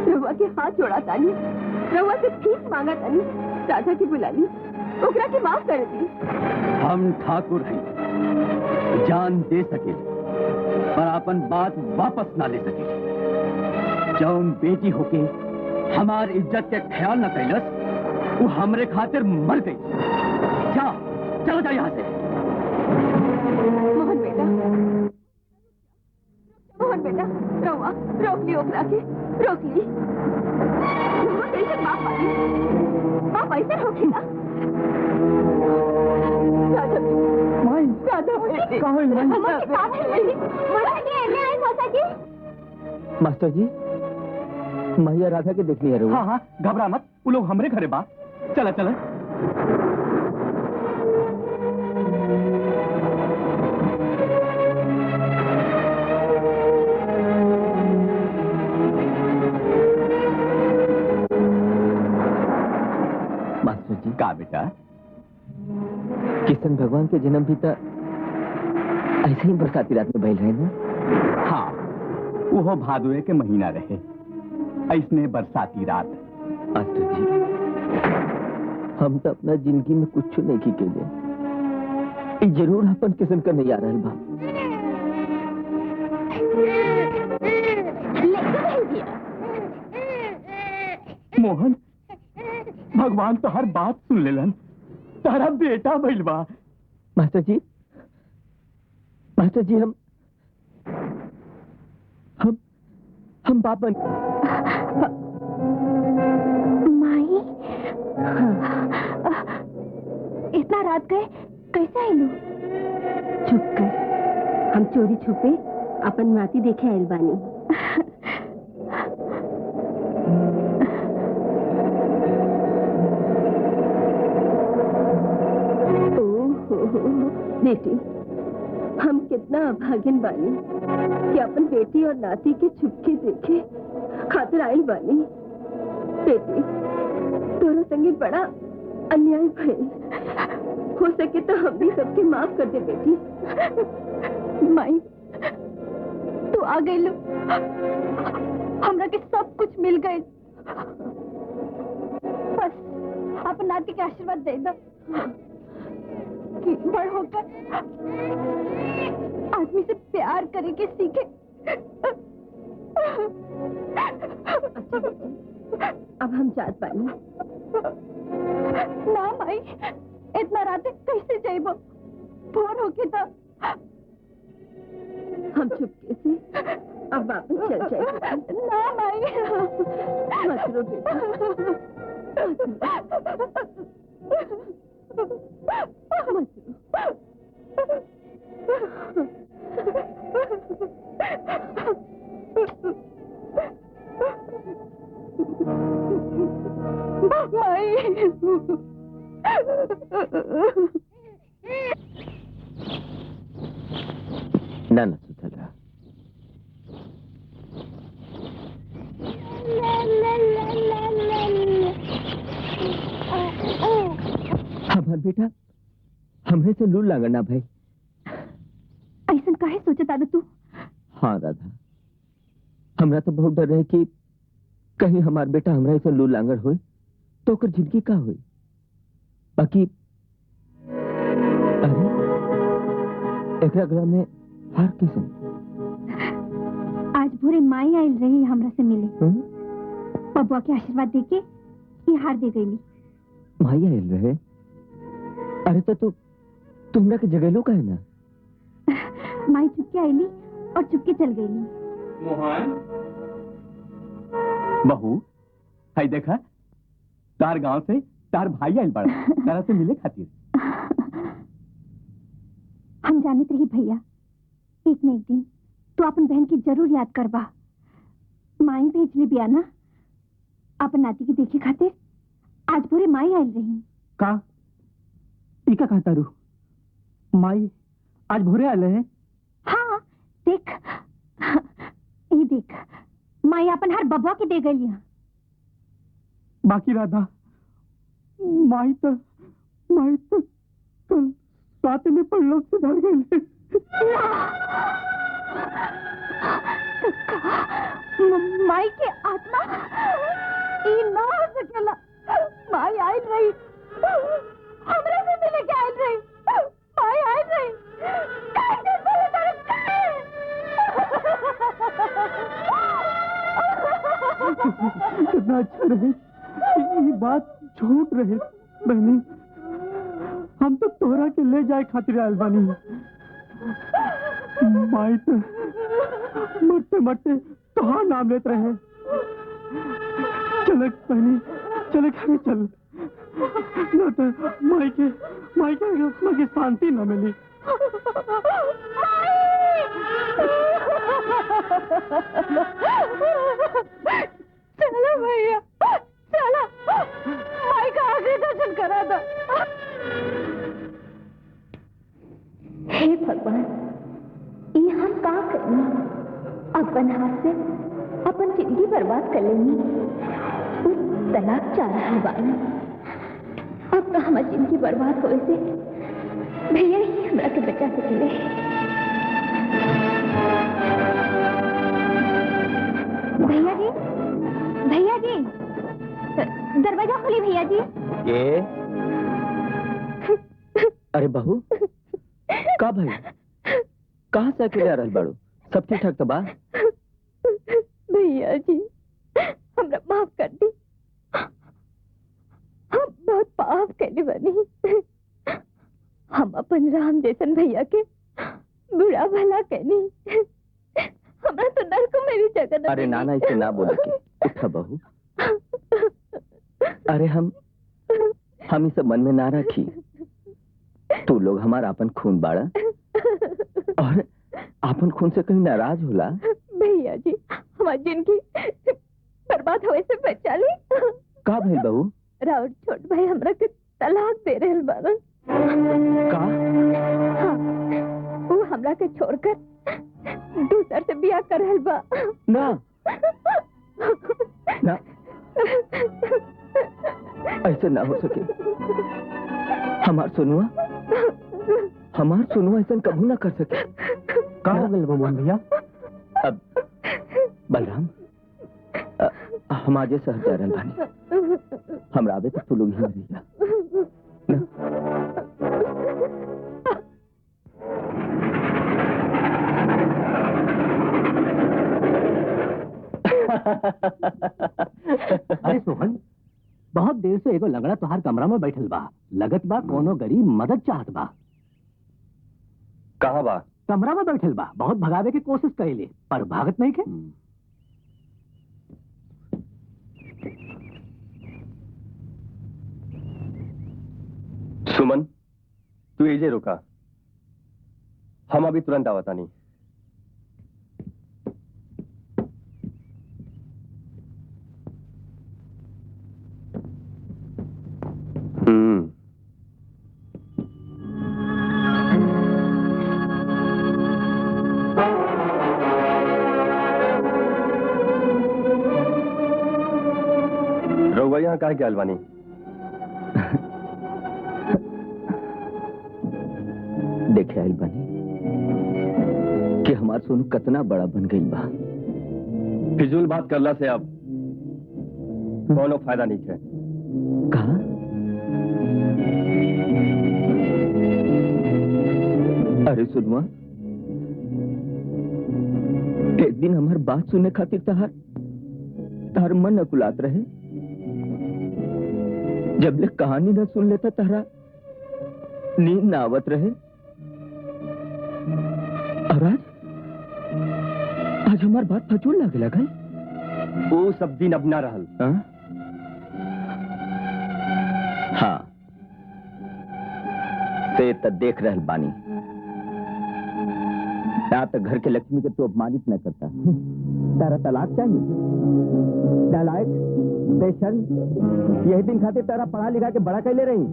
रउआ के हाथ जोड़ा तानी, रउआ से भीख मांगा तानी, राधा की बुला ली, ओकरा की माफ कर दी। हम ठाकुर हैं, जान दे सके पर अपन बात वापस ना ले सके। जौन बेटी होके हमार इज्जत के ख्याल न कैलस, वो हमरे खातिर मर गई। जा, चलो जा यहाँ से। मोहन बेटा, मोहन बेटा, रउआ रोक ली ओकरा के, रोक ली। रउआ कैसे बाप आई? बाप ऐसे होखेला? राधा बेटी, राधा बेटी, हमारे साथ है बेटी। माता जी, एने आई माता जी। मास्टर जी, मैया राधा के देखनी है। हाँ हाँ, घबरा मत, वो लोग हमरे घरे बा। चला चला। मास्टर जी, का बेटा? किशन भगवान के जन्म भी तो ऐसे ही बरसाती रात में भइल है ना? हाँ, वो भादुए के महीना रहे, ऐसने बरसाती रात। मास्टर जी, हम तो अपना जिंदगी में कुछ नहीं की के लिए जरूर अपन किशन का नहीं आ रहा बा। मोहन, भगवान तो हर बात सुन लेलन, तारा बेटा भइल बा। मास्टर जी, हम पापन माई, इतना रात गए कैसे आइलू? चुप कर, हम चोरी छुपे अपन माती देखे आइल बानी। बेटी, हम कितना अभागिन बानी कि अपन बेटी और नाती के छुपके देखे खातिर आइल बानी। बेटी, तोरा संगे बड़ा अन्याय भइल, हो सके तो हम भी सबके माफ कर दे बेटी। माई, तू आ गई लो, हमरा के सब कुछ मिल गए। बस अपन नाती के आशीर्वाद दे दो कि बड़ होकर आदमी से प्यार करे के सीखे। अच्छा बेटी, अब हम जात बानी। ना माई, इतना रात कैसे जाइबो? फोन होके तो हम चुपके से अब वापस चल जाए। ना माई, मत रो बेटा, मत रो। ना ना सुथरा, हमार बेटा हमरे से लूल लागना भाई। ऐसा काहे सोचता तू? हाँ राधा, हमरा तो बहुत डर रहे कि कहीं हमार बेटा हमरा ऐसा लू लांगर होए तो ओकर जिंदगी का होई। बाकी अरे एकरा गला में हार कैसे? आज भोरे माई आयल रही हमरा से मिले। बबुआ के आशीर्वाद देके ये हार दे गई। माई आयल रहे? अरे तो तुमरा के जगह लो का है ना? माई चुपके आईली और चुपके चल गईली। मोहन बहू हाय देखा तार गांव से तार भाई आयल बड़ा तारा से मिले खातिर। हम जानत रही भैया एक न एक दिन तो अपन बहन की जरूर याद करबा। माई भेजली बिया ना अपन नाती की देखे खातिर। आज पूरे माई आयल रही। का इका कहता रू माई आज भोरे आले हैं? हाँ देख ये देख माई अपन हर बबुआ के दे गई। बाकी राधा माई तो कल साथ में परलोक से धर गई। माई के आत्मा ई ना हो सकेला। माई आयल रही हमरा से मिले के आयल रही। माई आयल रही कैसे बोले कितना अच्छा रहे ये बात झूठ रहे बहनी। हम तो तोहरा के ले जाए खातिर आयल बानी। माई तो मरते मरते तोहार नाम लेते रहे। चल बहनी चल घर चल न तो माई के आत्मा की शांति न मिली। चलो भैया चलो माई का आखिरी दर्शन करा दो। हे भगवान ये हम का करनी? अपन हाथ से अपन जिंदगी बर्बाद कर लेनी। उस तलाक चाह रहा बानी। अब तो हमारी जिंदगी बर्बाद होए से भैया ही हमरा के बचा सकेले। भैया जी दरवाजा खोली भैया जी। ये अरे बहू का भाई कहाँ से अकेले आ रहल बाड़ू? सब ठीक ठाक तो बा? भैया जी हमरा माफ कर दी। हम बहुत पाप कैले बनी। हम अपन राम जैसन भैया के बुरा भला कहनी। हमरा तो नरक में भी जगह न। अरे नाना इसे ना बोले के उठा बहू। अरे हम ही सब मन में ना रखी। तू लोग हमारा अपन खून बाड़ा और अपन खून से कहीं नाराज होला। भैया जी हमारी जिंदगी बर्बाद होए से बचा ली। का भइल बहू? राउत छोट भाई हमरा के तलाक दे रहल बाड़न। का? हाँ, वो हमरा के छोड़कर दूसर से बियाह कर रहल बा। ना ना ऐसे ना हो सके। हमार सोनुआ ऐसा कबू ना कर सके। का हो गए मोहन भैया? अब बलराम हम आजे शहर जा रहे बानी। हमरा आवे तक तू लोग ही रहिया ना? अरे सोहन बहुत देर से एगो लंगड़ा तुहार कमरा में बैठल बा। लगत बा कोनो गरीब मदद चाहत बा। कहाँ बा? कमरा में बैठल बा। बहुत भगावे की कोशिश कैले पर भागत नहीं के। सुमन तू एजे रुका, हम अभी तुरंत आवता नहीं। रउआ यहाँ काहे के आइल बानी? देखे आइल बानी कि हमार सोनू कितना बड़ा बन गई बा। फिजूल बात करला से अब कोनो फायदा नहीं है। कहा? अरे सुनवा, एक दिन हमार बात सुनने खातिर तार मन अकुलात रहे। जब ले कहानी न सुन लेता तारा नींद न आवत रहे। और आज हमार बात फजूल लागे लगा। वो सब दिन अब ना रहल। हाँ से त देख रहल बानी। ना तो घर के लक्ष्मी के तो अपमानित न करता। तारा तलाक चाहिए? नालायक, बेशर्म, यही दिन खातिर तारा पढ़ा लिखा के बड़ा कैले रही।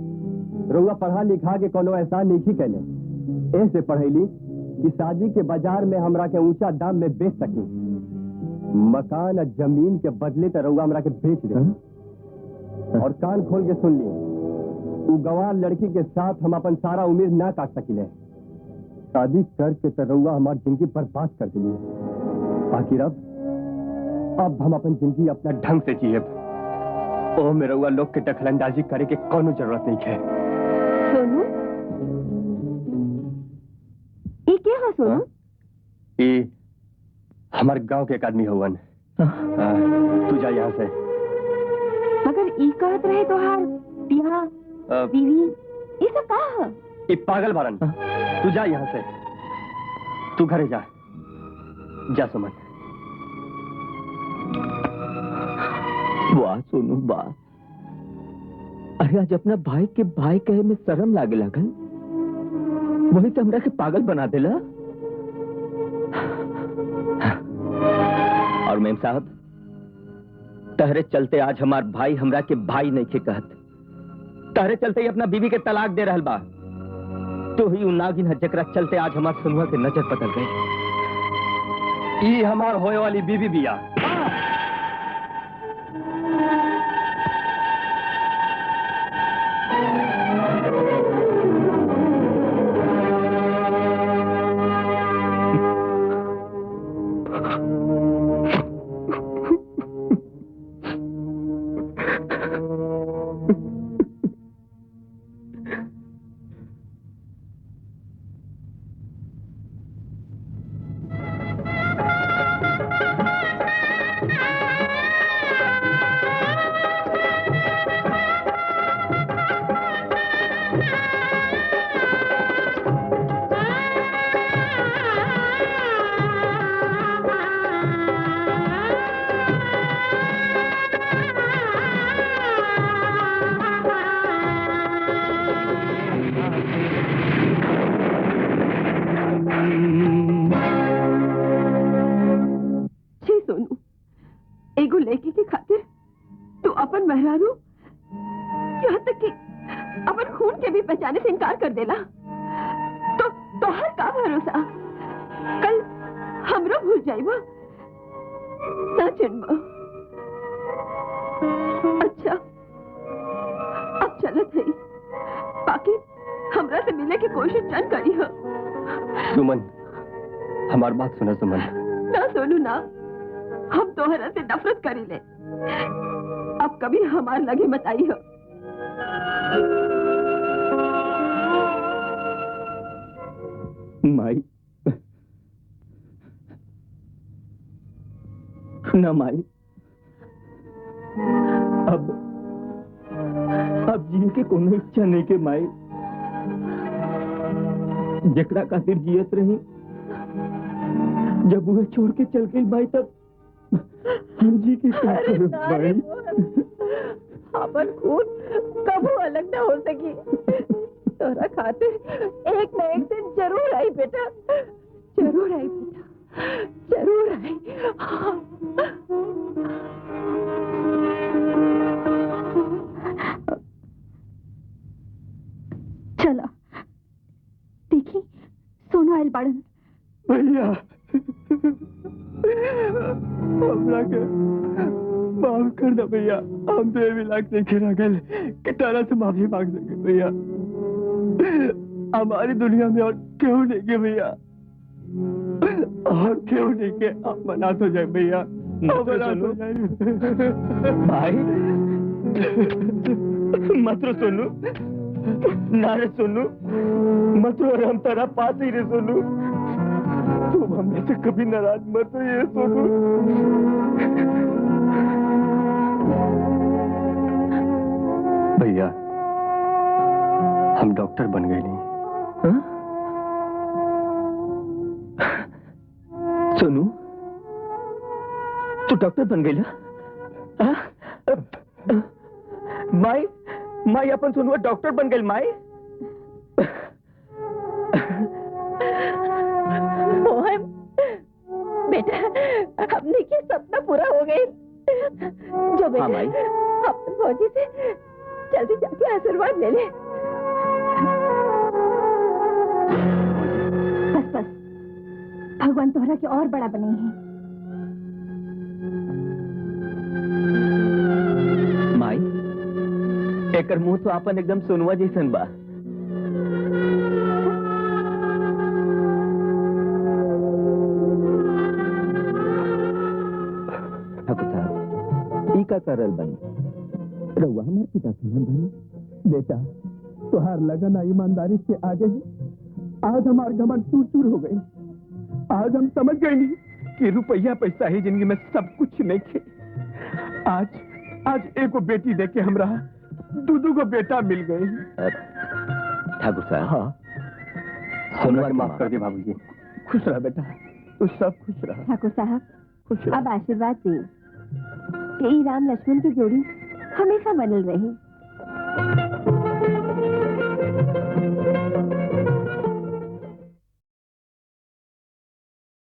रउआ पढ़ा लिखा के कोनो एहसान नहीं ही कैले। ऐसे पढ़ैली कि शादी के बाजार में हमरा के ऊंचा दाम में बेच सकी। मकान और जमीन के बदले तो रउआ हमरा के बेच दे। और कान खोल के सुन ली, वो गंवार लड़की के साथ हम अपन सारा उम्र ना काट सकिले। शादी करके तो रउआ हमारी जिंदगी बर्बाद कर दिली। बाकी अब हम अपन जिंदगी अपना ढंग से जिए। ओ में रउआ लोग के दखलंदाजी करे के कोनो जरूरत नहीं है। सोनू, ये क्या है सोनू? ये हमारे गांव के एक आदमी हवन। तू जा यहाँ से। मगर ई कहत रहे तो हार बिहा बीवी ये सब का है? ये पागल बारन। तू जा यहाँ से। तू घरे जा। जा सुमन। वाह सोनू वाह। अरे आज अपना भाई के भाई कहे में शर्म लागे लगल, वही तो हमरा के पागल बना देला। और मेम साहब, तहरे चलते आज हमार भाई हमरा के भाई नहीं के कहत। तहरे चलते ही अपना बीवी के तलाक दे रहल बा। तो ही नागिन है जकरा चलते आज हमार सुनुआ के नजर बदल गई। ये हमार होए वाली बीवी बिया। लगे मत आई हो। माई ना माई, अब जिए के कोनो इच्छा नहीं के माई। जकरा खातिर जियत रही, जब वो छोड़ के चल गई माई, तब हम जी के क्या करूं माई? अपन खून कबू अलग ना हो सकी। तोरा खातिर एक न एक दिन जरूर आई बेटा, जरूर आई बेटा, जरूर आई। चला देखी सोनू आयल बाड़न। भैया हमरा के माफ कर दो भैया। हम तो भी लाख देखे रगल कि तारा से माफी मांग सके भैया। हमारी दुनिया में और क्यों नहीं के भैया, और क्यों नहीं के आप मना तो जाए भैया। मत रो सोनू भाई मत रो सोनू ना रे सोनू मत रो रे, हम तेरा पास ही रे सोनू, तुम हमने से कभी नाराज मत रहिए सोनू। भैया हम डॉक्टर बन गए नहीं। सोनू तू डॉक्टर बन गई माई माई अपन सोनू डॉक्टर बन गई माई। मोहन बेटा हमने की सपना पूरा हो गए। जो बेटा माई। अपने फौजी से जल्दी जाके आशीर्वाद ले ले। बस बस भगवान तोहरा के और बड़ा बने हैं। माई एकर मुंह तो आपन एकदम सोनुआ जैसन बा। ठाकुर साहब ई का करल बनी रउआ हमार पिता समान बनी। बेटा तुहार लगन ईमानदारी के आगे आज हमार घमंड चूर चूर हो गई। आज हम समझ गए नहीं कि रुपया पैसा ही जिंदगी में सब कुछ नहीं खे। आज आज एगो बेटी देके हमरा दू को बेटा मिल गए। ठाकुर साहब हाँ सोनू माफ कर दिए बाबूजी। खुश रहा बेटा, तू सब खुश रहा। ठाकुर साहब खुश रहा। अब आशीर्वाद दे कि राम लक्ष्मण की जोड़ी हमेशा बनल रहे।